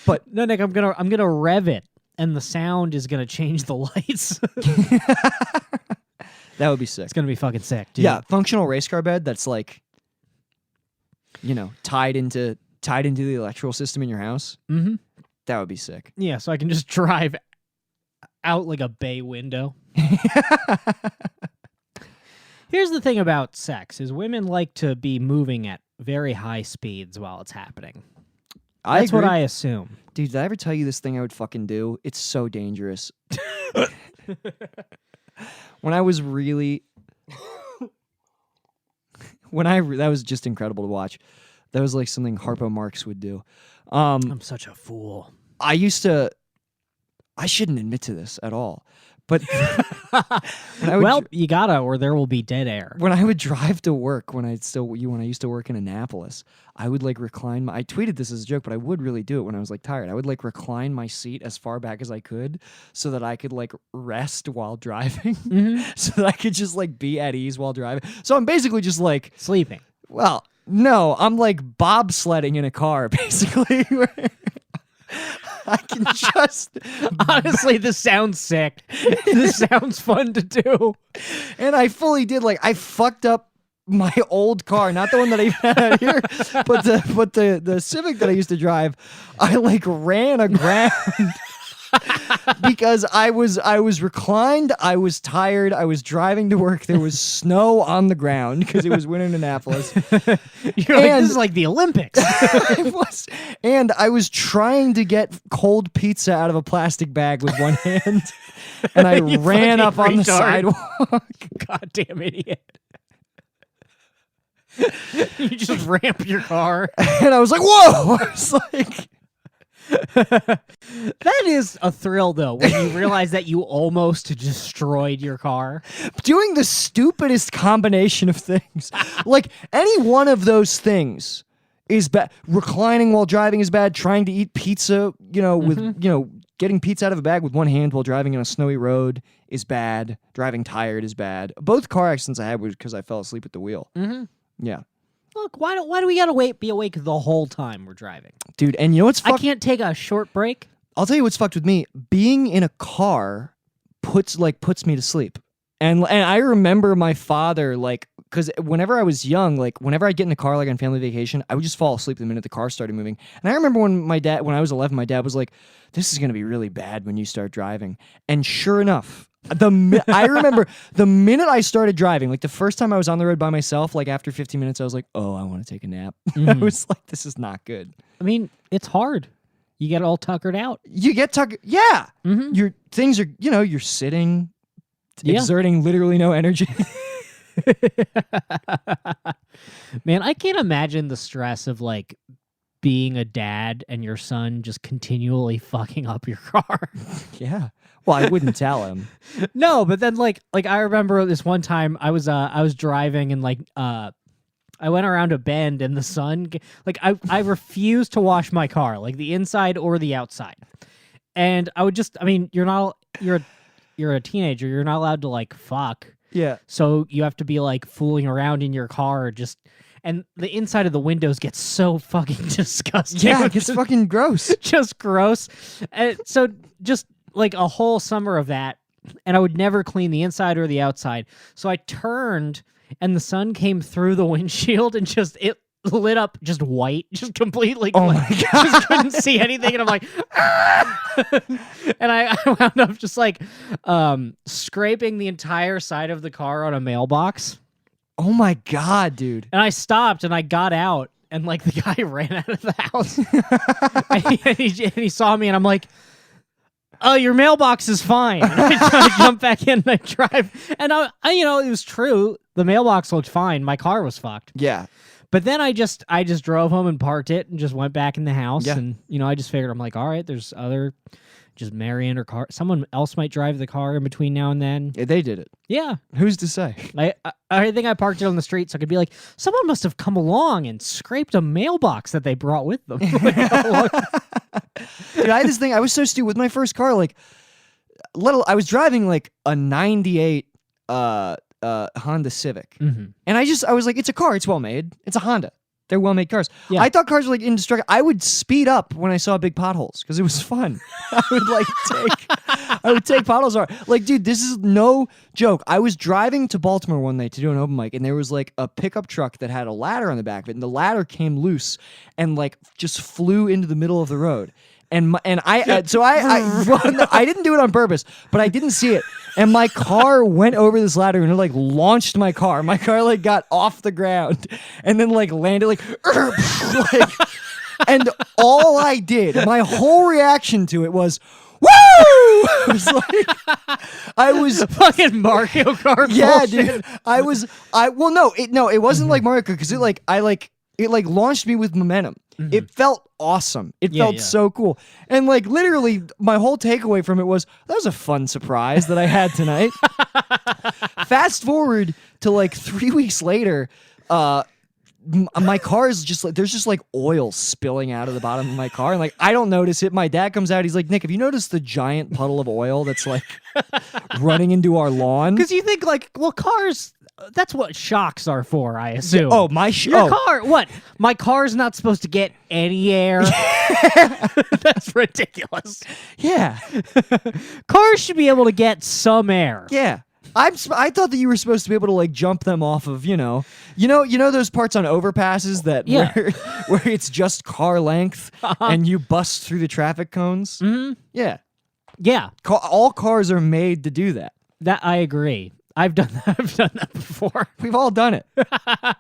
But no, Nick, I'm gonna rev it, and the sound is gonna change the lights. that would be sick. It's gonna be fucking sick, dude. Yeah, functional race car bed that's like, tied into the electrical system in your house. Mm-hmm. That would be sick. Yeah, so I can just drive out like a bay window. Here's the thing about sex: is women like to be moving at very high speeds while it's happening. That's what I assume. Dude, did I ever tell you this thing I would fucking do? It's so dangerous. When I was really... that was just incredible to watch. That was like something Harpo Marx would do. I'm such a fool. I shouldn't admit to this at all. But you gotta, or there will be dead air. When I would drive to work, when I used to work in Annapolis, I would like recline I tweeted this as a joke, but I would really do it when I was like tired. I would like recline my seat as far back as I could so that I could like rest while driving, so that I could just like be at ease while driving. So I'm basically just like sleeping. Well, no, I'm like bobsledding in a car, basically. I can just... Honestly, this sounds sick. This sounds fun to do. And I fully did. Like, I fucked up my old car, not the one that I even had out here, but the Civic that I used to drive. I like ran aground because I was reclined. I was tired. I was driving to work. There was snow on the ground because it was winter in Annapolis. This is like the Olympics. I was trying to get cold pizza out of a plastic bag with one hand, and I ran up on the sidewalk. Goddamn idiot. You just ramp your car. And I was like, whoa! I was like... That is a thrill, though, when you realize that you almost destroyed your car. Doing the stupidest combination of things. Like, any one of those things is bad. Reclining while driving is bad. Trying to eat pizza, with, getting pizza out of a bag with one hand while driving on a snowy road is bad. Driving tired is bad. Both car accidents I had were because I fell asleep at the wheel. Mm-hmm. Yeah. Look, why do we gotta be awake the whole time we're driving? Dude, and you know what's fucked? I can't take a short break. I'll tell you what's fucked with me. Being in a car puts me to sleep. And I remember my father, like, because whenever I was young, like, whenever I'd get in a car, like, on family vacation, I would just fall asleep the minute the car started moving. And I remember when I was 11, my dad was like, this is going to be really bad when you start driving. And sure enough, I remember the minute I started driving, like, the first time I was on the road by myself, like, after 15 minutes, I was like, oh, I want to take a nap. I was like, this is not good. I mean, it's hard. You get all tuckered out. You get tuckered. Yeah. Mm-hmm. Your things are, you're sitting, exerting literally no energy. Man, I can't imagine the stress of like being a dad and your son just continually fucking up your car. Yeah. Well, I wouldn't tell him. No, but then like I remember this one time I was driving and I went around a bend and the sun, like I refused to wash my car, like the inside or the outside. And I would you're a teenager, you're not allowed to like fuck. Yeah. So you have to be like fooling around in your car and the inside of the windows gets so fucking disgusting. Yeah, it gets fucking gross. Just gross. And so just like a whole summer of that, and I would never clean the inside or the outside. So I turned, and the sun came through the windshield, and just it lit up just white, just completely. Oh my God. Just couldn't see anything, and I'm like, "Ah!" And I wound up just like scraping the entire side of the car on a mailbox. Oh my God, dude. And I stopped, and I got out, and like the guy ran out of the house, and he saw me, and I'm like, "Oh, your mailbox is fine." And I jump back in, and I drive, and I it was true. The mailbox looked fine. My car was fucked. Yeah. But then I just drove home and parked it and just went back in the house. Yeah. And, I just figured, I'm like, all right, there's just Marianne or car. Someone else might drive the car in between now and then. Yeah, they did it. Yeah. Who's to say? I think I parked it on the street so I could be like, someone must have come along and scraped a mailbox that they brought with them. Dude, I had this thing. I was so stupid with my first car. Like, I was driving like a 98 Honda Civic. Mm-hmm. And I was like, it's a car. It's well made. It's a Honda. They're well made cars. Yeah. I thought cars were like indestructible. I would speed up when I saw big potholes because it was fun. I would take potholes hard. Like, dude, this is no joke. I was driving to Baltimore one night to do an open mic, and there was like a pickup truck that had a ladder on the back of it, and the ladder came loose and like just flew into the middle of the road. I didn't do it on purpose, but I didn't see it. And my car went over this ladder and it like launched my car. My car like got off the ground and then like landed like, and all I did, my whole reaction to it was, woo! I was fucking Mario Kart. Yeah, bullshit. dude. It wasn't like Mario Kart because it launched me with momentum. Mm-hmm. It felt awesome. It felt so cool. And like literally my whole takeaway from it was that was a fun surprise that I had tonight. Fast forward to like 3 weeks later, my car is just like there's just like oil spilling out of the bottom of my car, and like I don't notice it. My dad comes out, he's like, "Nick, have you noticed the giant puddle of oil that's like running into our lawn?" Because you think like, well, cars. That's what shocks are for, I assume. Oh, your car. What? My car's not supposed to get any air. That's ridiculous. Yeah, cars should be able to get some air. Yeah. I thought that you were supposed to be able to like jump them off of you know those parts on overpasses that where it's just car length and you bust through the traffic cones. Mm-hmm. Yeah. All cars are made to do that. That I agree. I've done that before. We've all done it.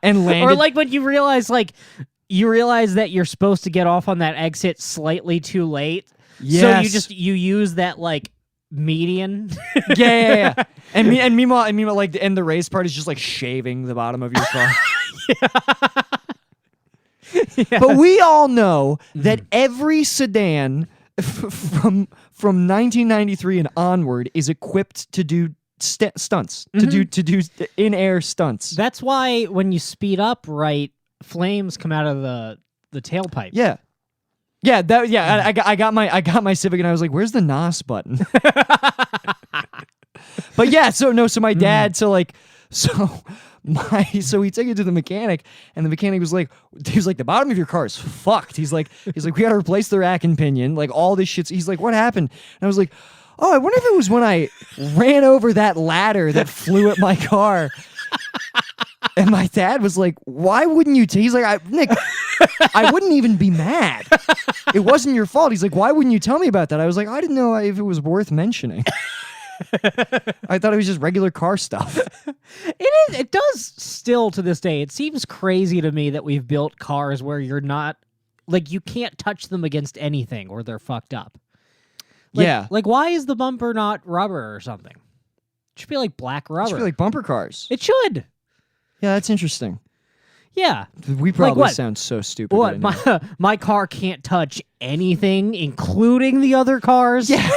And landed. Or like when you realize that you're supposed to get off on that exit slightly too late. Yes. So you use that like median. Yeah. And meanwhile, like the race part is just like shaving the bottom of your car. Yeah. But we all know that every sedan from 1993 and onward is equipped to do stunts, to do in-air stunts. That's why when you speed up right, flames come out of the tailpipe. Yeah. I got my Civic and I was like, "Where's the NOS button?" But yeah, so my dad, so we took it to the mechanic, and the mechanic was like, "The bottom of your car is fucked." He's like, "We got to replace the rack and pinion, like all this shit's." He's like, "What happened?" And I was like, "Oh, I wonder if it was when I ran over that ladder that flew at my car." And my dad was like, "Why wouldn't you?" He's like, "Nick, I wouldn't even be mad. It wasn't your fault." He's like, "Why wouldn't you tell me about that?" I was like, "I didn't know if it was worth mentioning." I thought it was just regular car stuff. It does still to this day. It seems crazy to me that we've built cars where you're not like you can't touch them against anything or they're fucked up. Like why is the bumper not rubber or something? It should be like black rubber. It should be like bumper cars. It should. Yeah, that's interesting. Yeah. We probably sound so stupid. What? Right my car can't touch anything, including the other cars? Yeah.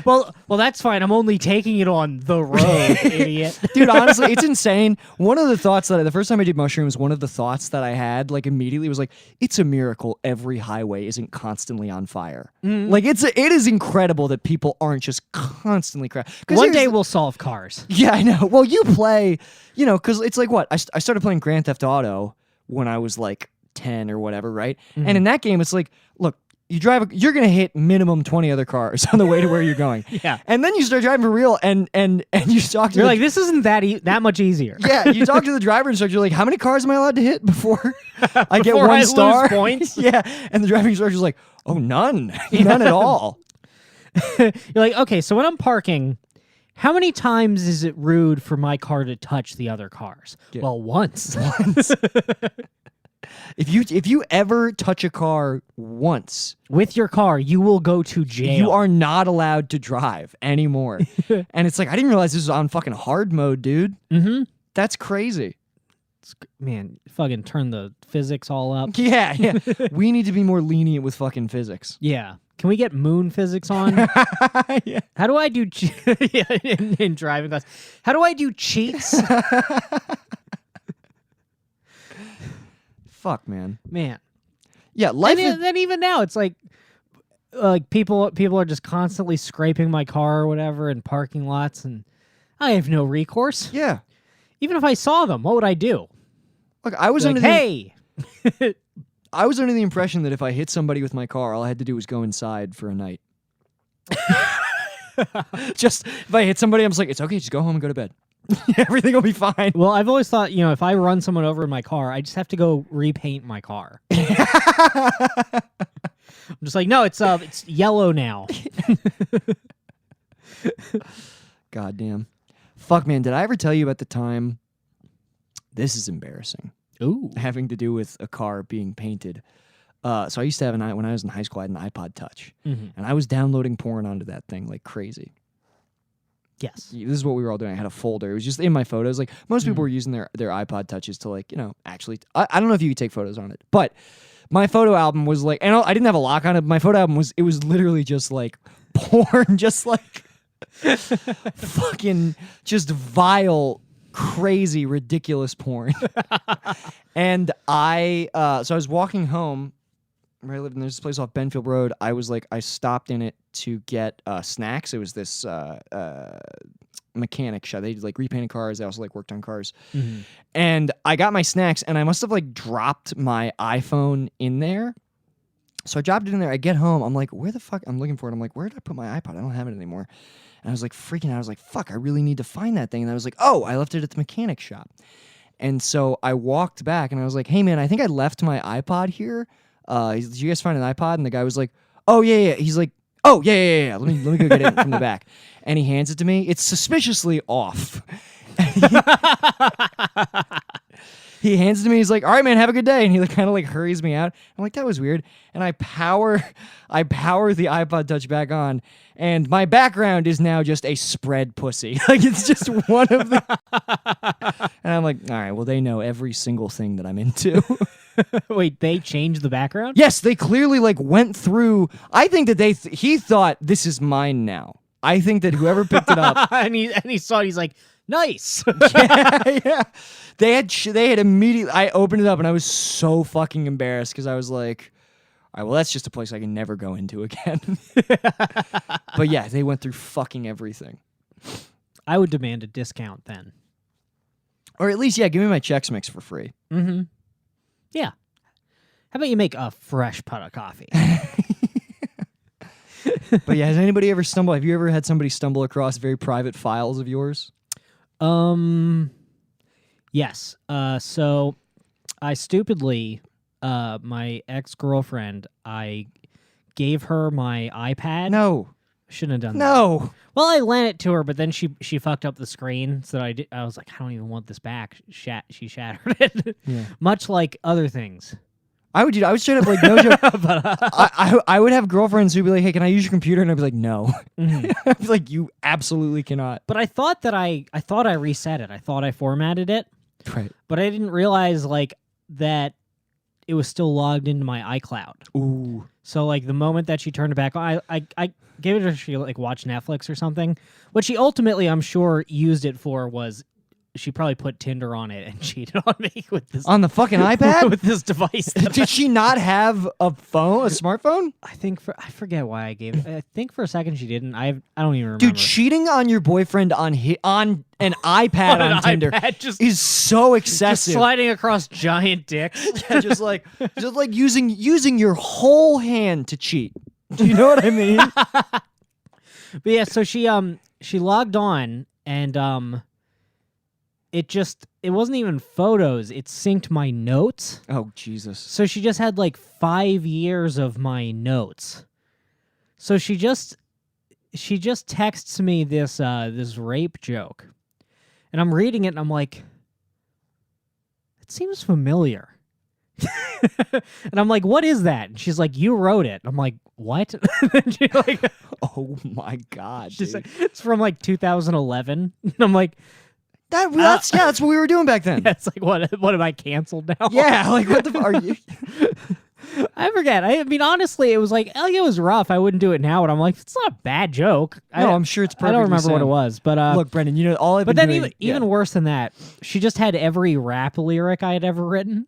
well, that's fine. I'm only taking it on the road, idiot. Dude, honestly, it's insane. One of the thoughts the first time I did mushrooms, one of the thoughts that I had, like, immediately was like, it's a miracle every highway isn't constantly on fire. Like, it is incredible that people aren't just constantly crashing. One day we'll solve cars. Yeah, I know. Well, you play, because it's like what? I started playing Grand Theft Theft Auto when I was like 10 or whatever, right? Mhm. And in that game, it's like, look, you're gonna hit minimum 20 other cars on the way to where you're going. Yeah. And then you start driving for real, and you talk to You're the, like, this isn't that much easier. yeah, you talk to the driver instructor. You're like, how many cars am I allowed to hit before I get Before one I star? lose points? Yeah, and the driving instructor's like, oh, none at all. You're like, okay, so when I'm parking, how many times is it rude for my car to touch the other cars? Yeah. Well, once. If you ever touch a car once, With your car, you will go to jail. you are not allowed to drive anymore. And it's like, I didn't realize this was on fucking hard mode, dude. Mm-hmm. That's crazy. Man, fucking turn the physics all up. Yeah. We need to be more lenient with fucking physics. Yeah. Can we get moon physics on? Yeah. How do I do yeah, in driving class? How do I do cheats? Fuck, man. Man. Yeah, life And is... then even now, it's like people are just constantly scraping my car or whatever in parking lots, and I have no recourse. Yeah. Even if I saw them, what would I do? Look, I was Like, under the... hey, I was under the impression that if I hit somebody with my car, all I had to do was go inside for a night. Just if I hit somebody, I'm just like, it's okay, just go home and go to bed. Everything will be fine. well, I've always thought, if I run someone over in my car, I just have to go repaint my car. I'm just like, no, it's yellow now. God damn. Fuck, man, did I ever tell you about the time? This is embarrassing. Ooh. Having to do with a car being painted. So I used to have when I was in high school, I had an iPod Touch. Mhm. And I was downloading porn onto that thing like crazy. Yes. This is what we were all doing. I had a folder. It was just in my photos. Like most people were using their iPod Touches to like, actually, I don't know if you could take photos on it, but my photo album was like, and I didn't have a lock on it. My photo album was literally just like porn, just like fucking just vile, crazy, ridiculous porn. And so I was walking home where I lived, and there's this place off Benfield Road. I stopped in it to get snacks. It was this mechanic shop. They like repainted cars. They also like worked on cars. Mhm. And I got my snacks, and I must have like dropped my iPhone in there. So I dropped it in there. I get home. I'm like, where the fuck? I'm looking for it. I'm like, where did I put my iPod? I don't have it anymore. And I was like freaking out. I was like, fuck, I really need to find that thing. And I was like, oh, I left it at the mechanic shop. And so I walked back, and I was like, hey, man, I think I left my iPod here. Did you guys find an iPod? And the guy was like, oh, yeah. He's like, oh, yeah. Let me go get it from the back. And he hands it to me. It's suspiciously off. He hands it to me. He's like, all right, man, have a good day. And he like, kind of like hurries me out. I'm like, that was weird. And I power the iPod Touch back on. And my background is now just a spread pussy. Like it's just one of the... And I'm like, all right, well, they know every single thing that I'm into. Wait, they changed the background? Yes, they clearly like went through. I think that he thought this is mine now. I think that whoever picked it up, and he saw it. He's like, nice. yeah. They had immediately. I opened it up and I was so fucking embarrassed because I was like, all right, well, that's just a place I can never go into again. But yeah, they went through fucking everything. I would demand a discount then. Or at least, yeah, give me my Chex Mix for free. Mm-hmm. Yeah. How about you make a fresh pot of coffee? But yeah, has anybody ever stumbled? Have you ever had somebody stumble across very private files of yours? Yes. So I stupidly, my ex-girlfriend, I gave her my iPad. No. Shouldn't have done that. No. Well, I lent it to her, but then she fucked up the screen, so I was like, I don't even want this back. She shattered it. Yeah. Much like other things. I would straight up like no joke. But, I would have girlfriends who'd be like, hey, can I use your computer? And I'd be like, no. mhm. I'd be like, you absolutely cannot. But I thought that I reset it. I thought I formatted it, Right. but I didn't realize like that it was still logged into my iCloud. Ooh. So like the moment that she turned it back on, I gave it to her. She like watch Netflix or something. What she ultimately, I'm sure, used it for was probably put Tinder on it and cheated on me with this On the fucking iPad? with this device. that Did she not have a phone, a smartphone? I forget why I gave it. I think for a second she didn't. I don't even remember. Dude, cheating on your boyfriend on an iPad on, an Tinder iPad, just is so just excessive. sliding across giant dicks. Yeah, just like using your whole hand to cheat. Do you know what I mean? But yeah, so she logged on and it wasn't even photos. It synced my notes. Oh Jesus. So she just had like 5 years of my notes. So she just texts me this rape joke. And I'm reading it and I'm like, it seems familiar. And I'm like, what is that? And she's like, you wrote it. I'm like, what? And she's like, Oh my God. she's Dude. like, it's from like 2011. And I'm like, That's that's what we were doing back then. it's like, what am I canceled now? Yeah, like what the are you? I forget. I mean, honestly, it was like it was rough. I wouldn't do it now, but I'm like, it's not a bad joke. No, I'm sure it's perfectly I don't remember what it sound. was, but Look, Brendan, you know all I've but been then doing. even worse than that, she just had every rap lyric I had ever written.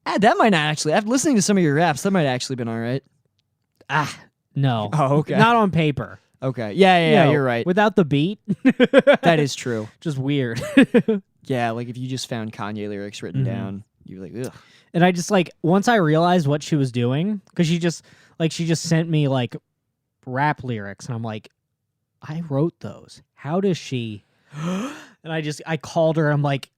That might not actually. After listening to some of your raps, that might have actually been all right. No. Oh, okay. Not on paper. Okay. Yeah, No, you're right. Without the beat, That is true. just weird. Yeah, like if you just found Kanye lyrics written down, you'd be like, ugh. And I just like once I realized what she was doing, because she just sent me like rap lyrics, and I'm like, I wrote those. How does she? And I called her. I'm like,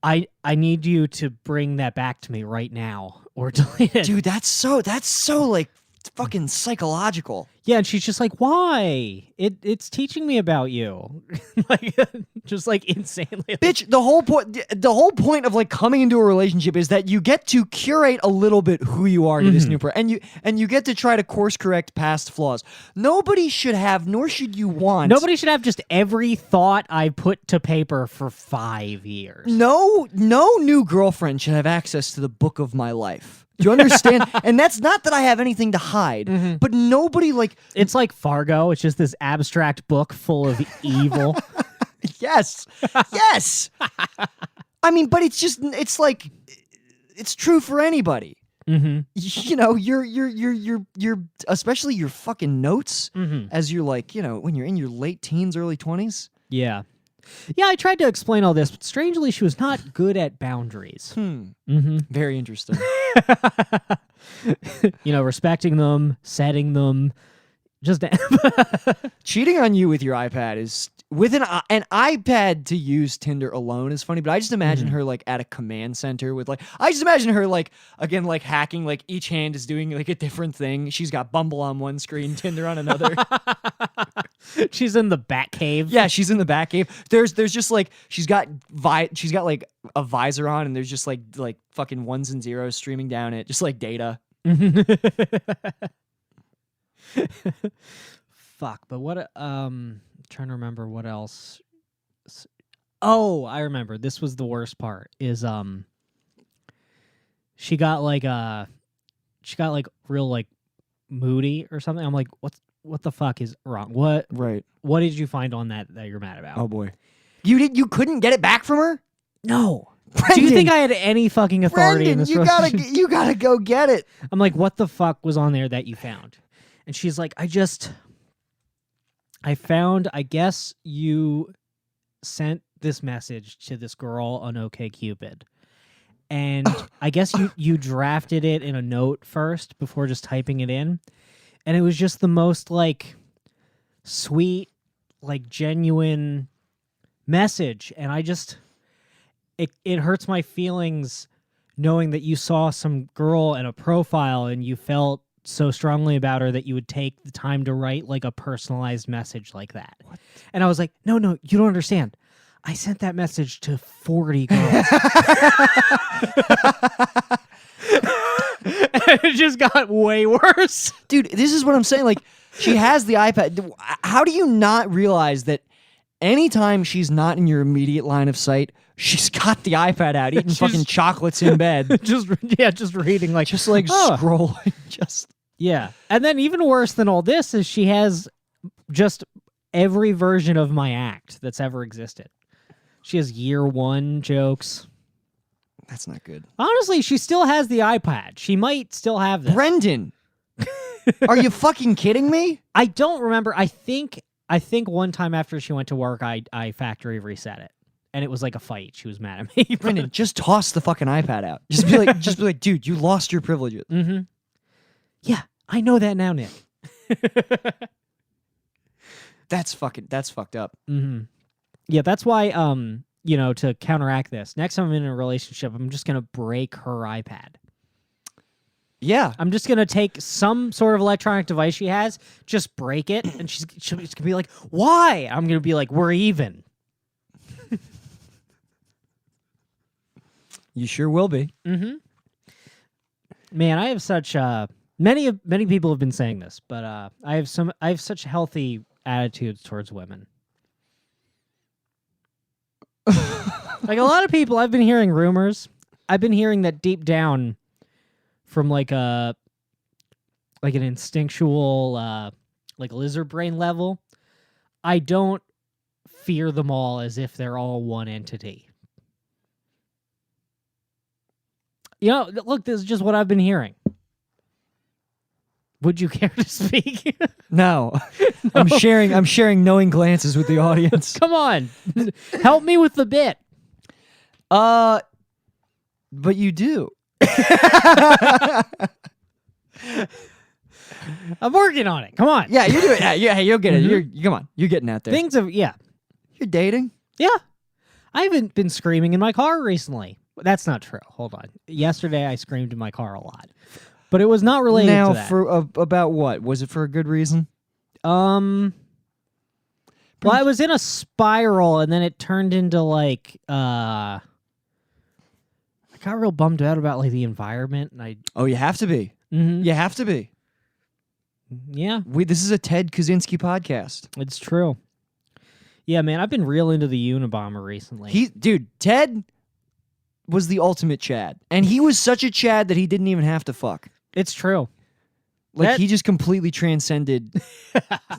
I need you to bring that back to me right now or delete it. Dude, that's so like fucking psychological. Yeah, and she's just like, why? It's teaching me about you, like just like insanely. Bitch, the whole point of like coming into a relationship is that you get to curate a little bit who you are to this new person, and you get to try to course correct past flaws. Nobody should have, nor should you want. Nobody should have just every thought I put to paper for 5 years. No new girlfriend should have access to the book of my life. Do you understand? And that's not that I have anything to hide, but nobody like. It's like Fargo. It's just this abstract book full of evil. Yes. I mean, but it's like, it's true for anybody. Mm-hmm. You know, your especially your fucking notes as you're like, you know, when you're in your late teens, early 20s. Yeah. Yeah, I tried to explain all this, but strangely, she was not good at boundaries. Very interesting. You know, respecting them, setting them, just Cheating on you with your iPad is with an iPad to use Tinder alone is funny, but I just imagine her like at a command center with like I just imagine her like again like hacking, like each hand is doing like a different thing. She's got Bumble on one screen, Tinder on another. She's in the bat cave. Yeah, she's in the back cave. There's just like she's got like a visor on, and there's just like fucking ones and zeros streaming down it, just like data. Fuck, but what trying to remember what else. Oh, I remember. This was the worst part is she got like real like moody or something. I'm like, what the fuck is wrong? What did you find on that you're mad about? Oh boy. You couldn't get it back from her? No. Brendan, Do you think I had any fucking authority in Brendan, this you relationship? you gotta go get it. I'm like, what the fuck was on there that you found? And she's like, I guess you sent this message to this girl on OkCupid. And I guess you drafted it in a note first before just typing it in. And it was just the most like sweet, like genuine message. And I just it hurts my feelings knowing that you saw some girl in a profile and you felt so strongly about her that you would take the time to write like a personalized message like that. What? And I was like, no, you don't understand. I sent that message to 40 girls. It just got way worse. Dude, this is what I'm saying. Like, she has the iPad. How do you not realize that anytime she's not in your immediate line of sight, she's got the iPad out, eating fucking chocolates in bed. just reading like scrolling. Yeah. And then even worse than all this is she has just every version of my act that's ever existed. She has year one jokes. That's not good. Honestly, she still has the iPad. She might still have this. Brendan, are you fucking kidding me? I don't remember. I think one time after she went to work, I factory reset it, and it was like a fight. She was mad at me. Brendan, just toss the fucking iPad out. Just be like, dude, you lost your privileges. Mm-hmm. Yeah, I know that now, Nick. That's fucked up. Mm-hmm. Yeah, that's why. To counteract this, next time I'm in a relationship, I'm just gonna break her iPad. Yeah. I'm just gonna take some sort of electronic device she has, just break it, and she's gonna be like, "Why?" I'm gonna be like, "We're even." You sure will be. Mm-hmm. Man, I have such many people have been saying this, but I have such healthy attitudes towards women. Like a lot of people, I've been hearing rumors. I've been hearing that deep down, from like an instinctual, like lizard brain level, I don't fear them all as if they're all one entity. Look, this is just what I've been hearing. Would you care to speak? No. I'm sharing knowing glances with the audience. Come on. Help me with the bit. But you do. I'm working on it. Come on. Yeah, you do it. Yeah, you'll get it. Come on. You're getting out there. Yeah. You're dating? Yeah. I haven't been screaming in my car recently. That's not true. Hold on. Yesterday I screamed in my car a lot. But it was not related to that. For about what? Was it for a good reason? Well, I was in a spiral, and then it turned into like I got real bummed out about like the environment, and Oh, you have to be. Mhm. You have to be. Yeah, This is a Ted Kaczynski podcast. it's true. Yeah, man, I've been real into the Unabomber recently. Ted was the ultimate Chad, and he was such a Chad that he didn't even have to fuck. It's true. He just completely transcended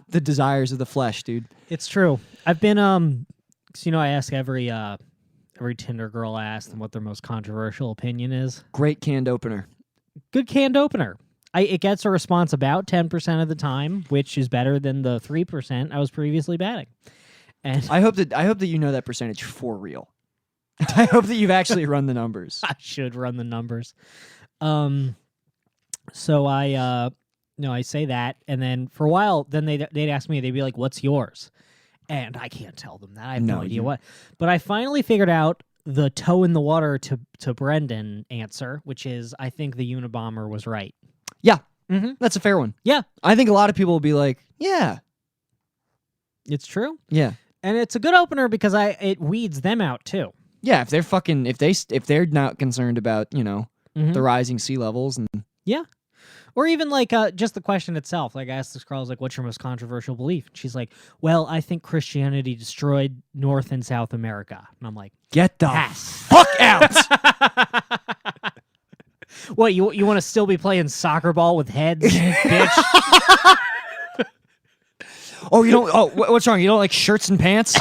the desires of the flesh, dude. It's true. I've been I ask every Tinder girl, I ask them what their most controversial opinion is. Great canned opener. Good canned opener. It gets a response about 10% of the time, which is better than the 3% I was previously batting. And I hope that you know that percentage for real. I hope that you've actually run the numbers. I should run the numbers. So I say that, and then for a while, then they'd ask me, they'd be like, "What's yours?" And I can't tell them that. I have no idea what. But I finally figured out the toe in the water to Brendan answer, which is I think the Unabomber was right. Yeah, Mm-hmm. that's a fair one. Yeah, I think a lot of people will be like, "Yeah, it's true." yeah, And it's a good opener because it weeds them out too. yeah." If they're not concerned about Mhm. the rising sea levels and Yeah. Or even like just the question itself. Like I asked this girl, I was like, "What's your most controversial belief?" And she's like, "Well, I think Christianity destroyed North and South America." And I'm like, get the pass. fuck out. What, you want to still be playing soccer ball with heads, bitch? Oh, you don't. Oh, what's wrong? You don't like shirts and pants?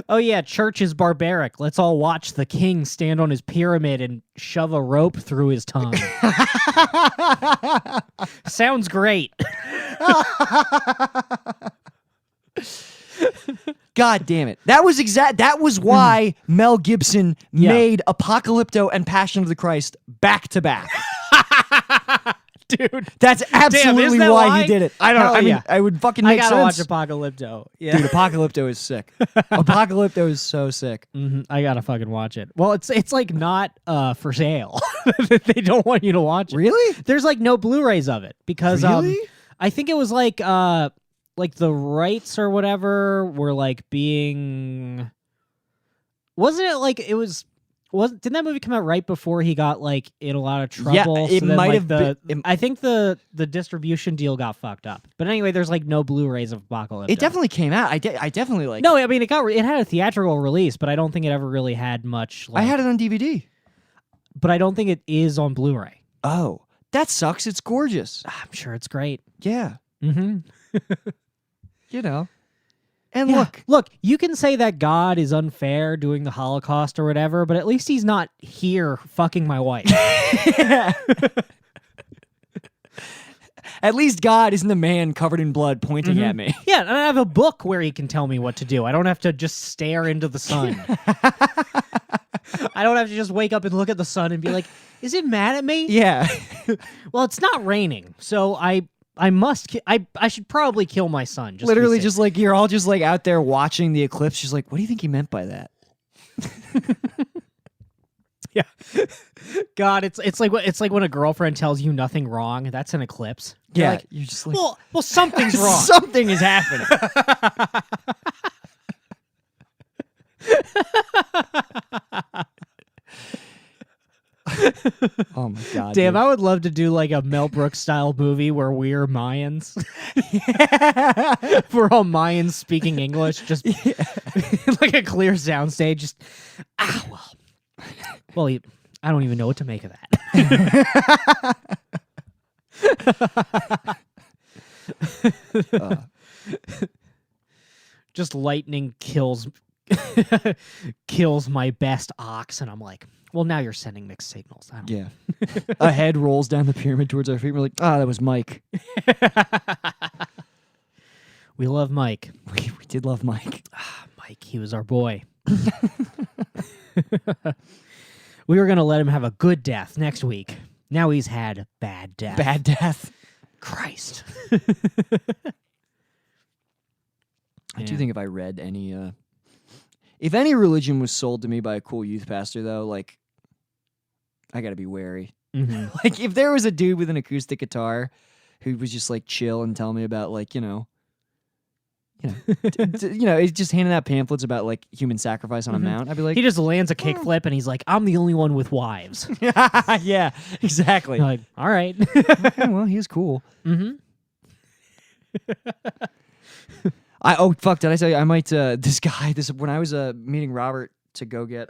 Oh yeah, church is barbaric. Let's all watch the king stand on his pyramid and shove a rope through his tongue. Sounds great. God damn it. That was why Mel Gibson made Apocalypto and Passion of the Christ back to back. Dude, That's absolutely that why why? he did it. I don't know. Hell I mean, yeah. I would fucking I make gotta sense. watch Apocalypto. Yeah. Dude, Apocalypto is sick. Apocalypto is so sick. I gotta fucking watch it. Well, it's like not for sale. They don't want you to watch it. Really? There's like no Blu-rays of it because Really? I think it was like the rights or whatever were like being. Wasn't it like it was? Didn't that movie come out right before he got like in a lot of trouble? Yeah, it So then, might like, have been. I think the distribution deal got fucked up. But anyway, there's like no Blu-rays of Apocalypse. It definitely came out. I definitely like. No, I mean it had a theatrical release, but I don't think it ever really had much. Like, I had it on DVD. but I don't think it is on Blu-ray. Oh, that sucks. It's gorgeous. I'm sure it's great. Yeah. Mm-hmm. You know. And Yeah. look, Look, you can say that God is unfair doing the Holocaust or whatever, but at least he's not here fucking my wife. at least God isn't a man covered in blood pointing at me. Yeah, and I have a book where he can tell me what to do. I don't have to just stare into the sun. I don't have to just wake up and look at the sun and be like, is it mad at me? Yeah. Well, it's not raining, so I should probably kill my son. Just to be Literally safe. just like you're all just like out there watching the eclipse. Just like, what do you think he meant by that? Yeah. God, it's like when a girlfriend tells you nothing wrong. That's an eclipse. You're Yeah. like, You're just like, well, something's wrong. something is happening. Oh my god. Damn, dude. I would love to do like a Mel Brooks style movie where we're Mayans. We're all Mayans speaking English, just like a clear soundstage. Just well, I don't even know what to make of that. Just lightning kills my best ox, and I'm like, well, now you're sending mixed signals. I don't Yeah. A head rolls down the pyramid towards our feet. We're like, that was Mike. We love Mike. We did love Mike. Mike, he was our boy. We were going to let him have a good death next week. Now he's had a bad death. Bad death. Christ. I do think if I read any, if any religion was sold to me by a cool youth pastor, though, like, I got to be wary. Mhm. Like, if there was a dude with an acoustic guitar who was just like chill and tell me about like, he's just handing out pamphlets about like human sacrifice on a mount, I'd be like, He just lands a kickflip and he's like, I'm the only one with wives. yeah, exactly. You're like, all right. Okay, well, he's cool. Mm-hmm. Fuck, did I tell you I might when I was meeting Robert to go get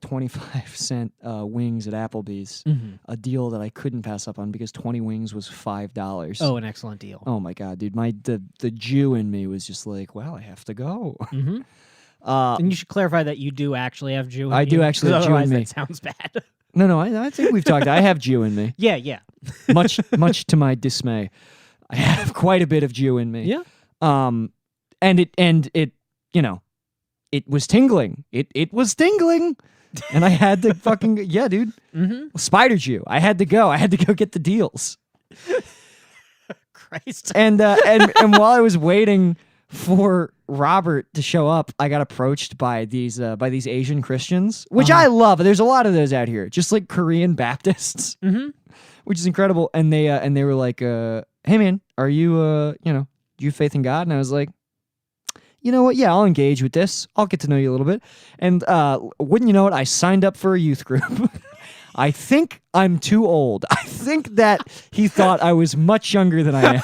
25-cent wings at Applebee's, a deal that I couldn't pass up on because 20 wings was $5. Oh, an excellent deal. Oh my god, dude, the Jew in me was just like, well, I have to go. Mm-hmm. And you should clarify that you do actually have Jew in I you, do actually 'cause have Jew in otherwise me. that sounds bad. No, I think we've talked. I have Jew in me. Yeah. Much to my dismay, I have quite a bit of Jew in me. Yeah. And it it was tingling. It was tingling. And I had to fucking dude. Mm-hmm. Spider Jew. I had to go. I had to go get the deals. Christ. And while I was waiting for Robert to show up, I got approached by these Asian Christians, which I love. There's a lot of those out here, just like Korean Baptists, which is incredible. And they were like, "Hey man, are you do you have faith in God?" And I was like, you know what? Yeah, I'll engage with this. I'll get to know you a little bit. And wouldn't you know it, I signed up for a youth group. I think I'm too old. I think that he thought I was much younger than I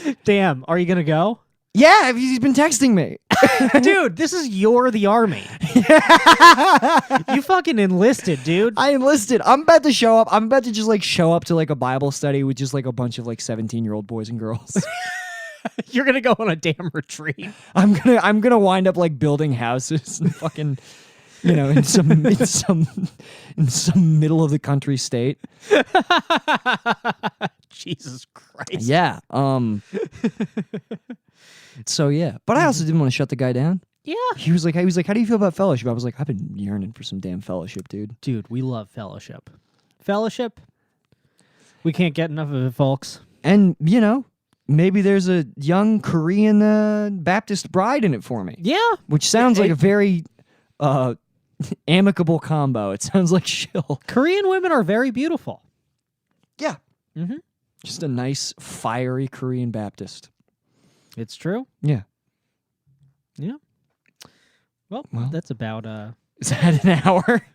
am. Damn, are you going to go? Yeah, he's been texting me. Dude, this is You're the Army. You fucking enlisted, dude. I enlisted. I'm about to show up. I'm about to just like show up to like a Bible study with just like a bunch of like 17-year-old boys and girls. You're going to go on a damn retreat. I'm gonna wind up like building houses and fucking, in some middle of the country state. Jesus Christ. Yeah. So yeah, but I also didn't want to shut the guy down. Yeah. He was like, how do you feel about fellowship? I was like, I've been yearning for some damn fellowship, dude. Dude, we love fellowship. Fellowship? We can't get enough of it, folks. And maybe there's a young Korean Baptist bride in it for me. Yeah. Which sounds like a very amicable combo. It sounds like chill. Korean women are very beautiful. Yeah. Mm-hmm. Just a nice, fiery Korean Baptist. It's true. Yeah. Yeah. Well, that's about... Is that an hour?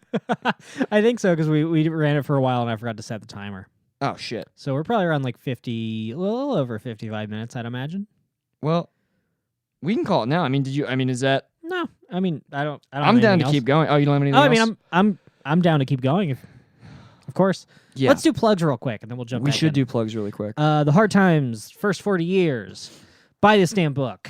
I think so, because we ran it for a while and I forgot to set the timer. Oh, shit. So we're probably around like 50, a little over 55 minutes, I'd imagine. Well, we can call it now. Is that... No, I mean, I don't I'm have down anything to else. keep going. Oh, you don't have anything else? I'm down to keep going. Of course. Yeah. Let's do plugs real quick, and then we'll jump We back should in. do plugs really quick. The Hard Times, first 40 years. Buy this damn book.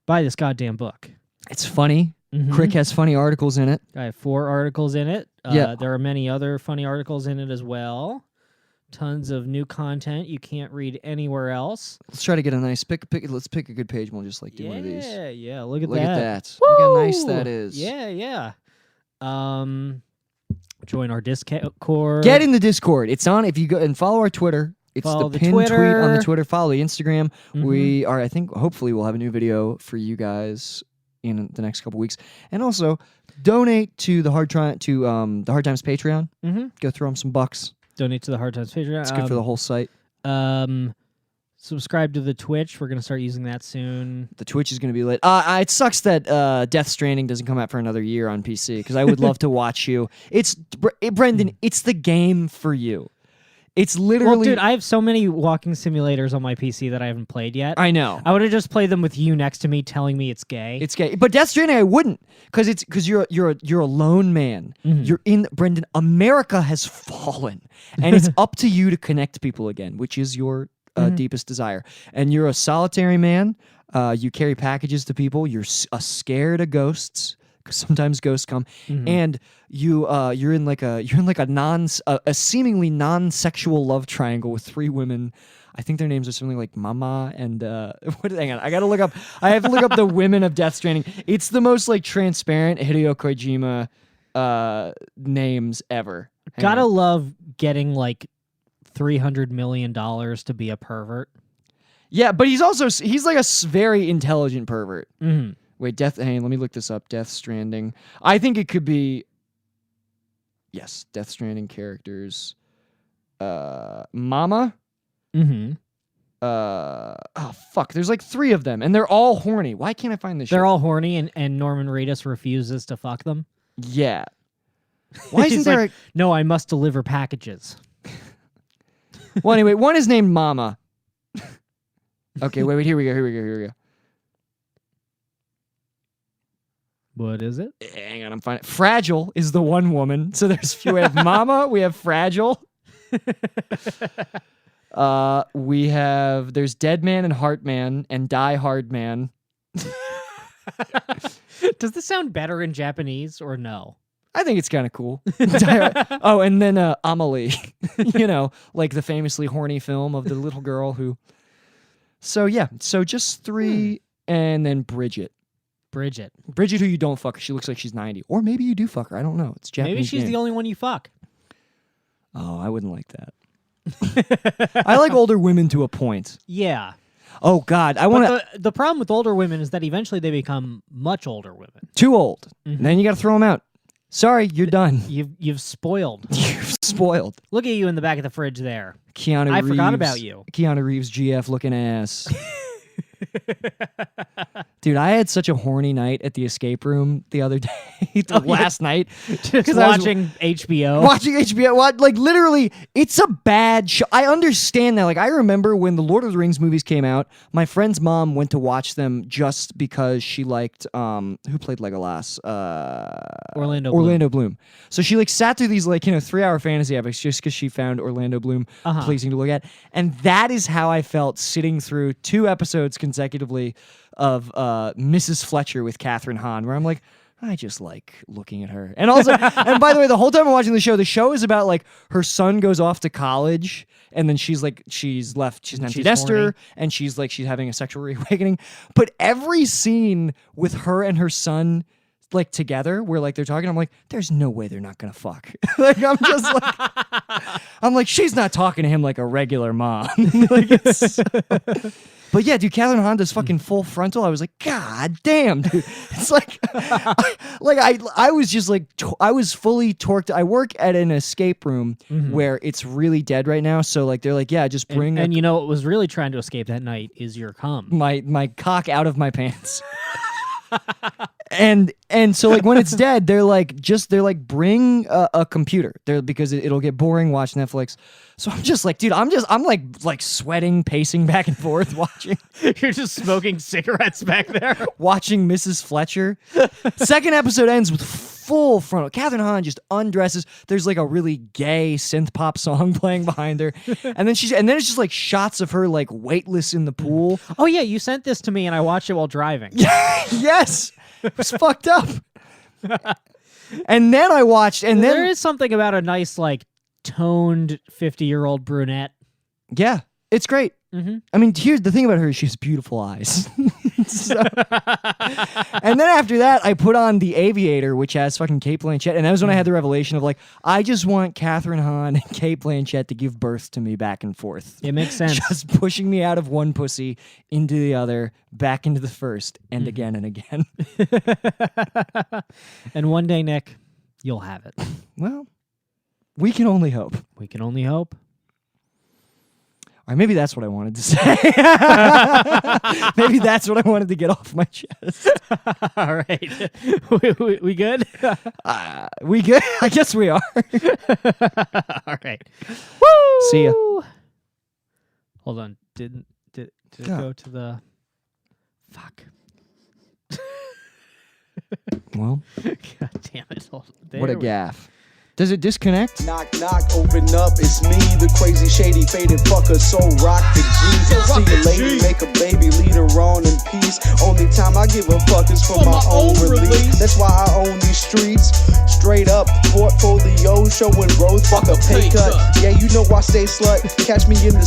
Buy this goddamn book. It's funny. Mhm. Crick has funny articles in it. I have 4 articles in it. Yeah. There are many other funny articles in it as well. Tons of new content you can't read anywhere else. Let's try to get a nice let's pick a good page and we'll just like do one of these. Yeah, look at Look that. at that. Look how nice Woo! that is. Yeah. Join our Discord. Get in the Discord. It's on if you go and follow our Twitter. It's Follow the the pinned tweet on the Twitter. Twitter. Follow the Instagram. Mhm. We are, I think, hopefully we'll have a new video for you guys in the next couple weeks. And also donate to the Hard Times Patreon. Mhm. Go throw them some bucks. Donate to the Hard Times Patreon. It's good for the whole site. Subscribe to the Twitch. We're gonna start using that soon. The Twitch is going to be lit. It sucks that Death Stranding doesn't come out for another year on PC because I would love to watch you. Brendan, it's the game for you. It's literally. Well, dude, I have so many walking simulators on my PC that I haven't played yet. I know. I would have just played them with you next to me, telling me it's gay. It's gay, but Death Stranding I wouldn't, because you're a lone man. Mhm. You're in Brendan. America has fallen, and it's up to you to connect people again, which is your deepest desire. And you're a solitary man. You carry packages to people. You're scared of ghosts. 'Cause sometimes ghosts come, and you're in like a seemingly non-sexual love triangle with 3 women. I think their names are something like Mama and hang on, I gotta look up. I have to look up the women of Death Stranding. It's the most like transparent Hideo Kojima names ever. Hang Gotta on. love getting like $300 million to be a pervert. Yeah, but he's like a very intelligent pervert. Mm-hmm. Wait, hang on, let me look this up. Death Stranding. I think it could be. Yes, Death Stranding characters. Mama. Mm-hmm. Oh fuck! There's like 3 of them, and they're all horny. Why can't I find this? They're shit? all horny, and Norman Reedus refuses to fuck them. Yeah. Why isn't He's there? like, no, I must deliver packages. Well, anyway, one is named Mama. Okay, wait. Here we go. What is it? Hang on, I'm finding. Fragile is the one woman. So we have Mama, we have Fragile. There's Dead Man and Heart Man and Die Hard Man. Does this sound better in Japanese or no? I think it's kind of cool. Oh, and then Amelie, like the famously horny film of the little girl who. So yeah, so just 3, and then Bridget, who you don't fuck. She looks like she's 90, or maybe you do fuck her. I don't know. It's Japanese. Maybe she's the only one you fuck. Oh, I wouldn't like that. I like older women to a point. Yeah. Oh God, I want to. But the problem with older women is that eventually they become much older women. Too old. Then you got to throw them out. Sorry, you're done. You've spoiled. You've spoiled. Look at you in the back of the fridge there. Keanu I Reeves. forgot about you. Keanu Reeves, GF looking ass. Dude, I had such a horny night at the escape room the other day, last night. Just watching HBO. Watching HBO. Like, literally, it's a bad show. I understand that. Like, I remember when the Lord of the Rings movies came out, my friend's mom went to watch them just because she liked, who played Legolas? Orlando Bloom. So she, like, sat through these, like, 3-hour fantasy epics just because she found Orlando Bloom pleasing to look at. And that is how I felt sitting through 2 episodes consecutively of Mrs. Fletcher with Catherine Hahn, where I'm like, I just like looking at her. And also, and by the way, the whole time I'm watching the show is about like her son goes off to college, and then she's an empty nester, horny. and she's having a sexual reawakening. But every scene with her and her son like together, where like they're talking, I'm like, there's no way they're not gonna fuck. Like I'm just like, I'm like, she's not talking to him like a regular mom. Like it's. But yeah, dude, Catherine Hahn does fucking full frontal. I was like, God damn, dude. It's like, I was just like, I was fully torqued. I work at an escape room where it's really dead right now. So like, they're like, yeah, just bring and you know what was really trying to escape that night is your cum. my cock out of my pants. And so like when it's dead, they're like bring a computer there because it'll get boring. Watch Netflix. So I'm just like, dude, I'm like sweating, pacing back and forth, watching. You're just smoking cigarettes back there. Watching Mrs. Fletcher. Second episode ends with full frontal. Catherine Hahn just undresses. There's like a really gay synth pop song playing behind her, and then it's just like shots of her like weightless in the pool. Oh yeah, you sent this to me and I watched it while driving. Yes, it was fucked up. And then I watched, and then there is something about a nice like toned 50-year-old brunette. yeah, it's great. Mm-hmm. I mean, here's the thing about her: she has beautiful eyes. And then after that, I put on The Aviator, which has fucking Cate Blanchett, and that was when I had the revelation of like, I just want Catherine Hahn and Cate Blanchett to give birth to me back and forth. It makes sense. Just pushing me out of one pussy into the other, back into the first, and again and again. And one day, Nick, you'll have it. Well, we can only hope. We can only hope. Or maybe that's what I wanted to say. Maybe that's what I wanted to get off my chest. All right. We good? We good? I guess we are. All right. Woo! See ya. Hold on. Did it go to the... Fuck. Well, God damn it. what a gaff. Does it disconnect? Knock, knock, open up, it's me, the crazy, shady, faded fucker, so rock the G. See a lady, make a baby, lead her on in peace. Only time I give a fuck is for my own release. That's why I own these streets. Straight up, portfolio, showing growth, fuck a pay cut. Yeah, you know I stay slut, catch me in the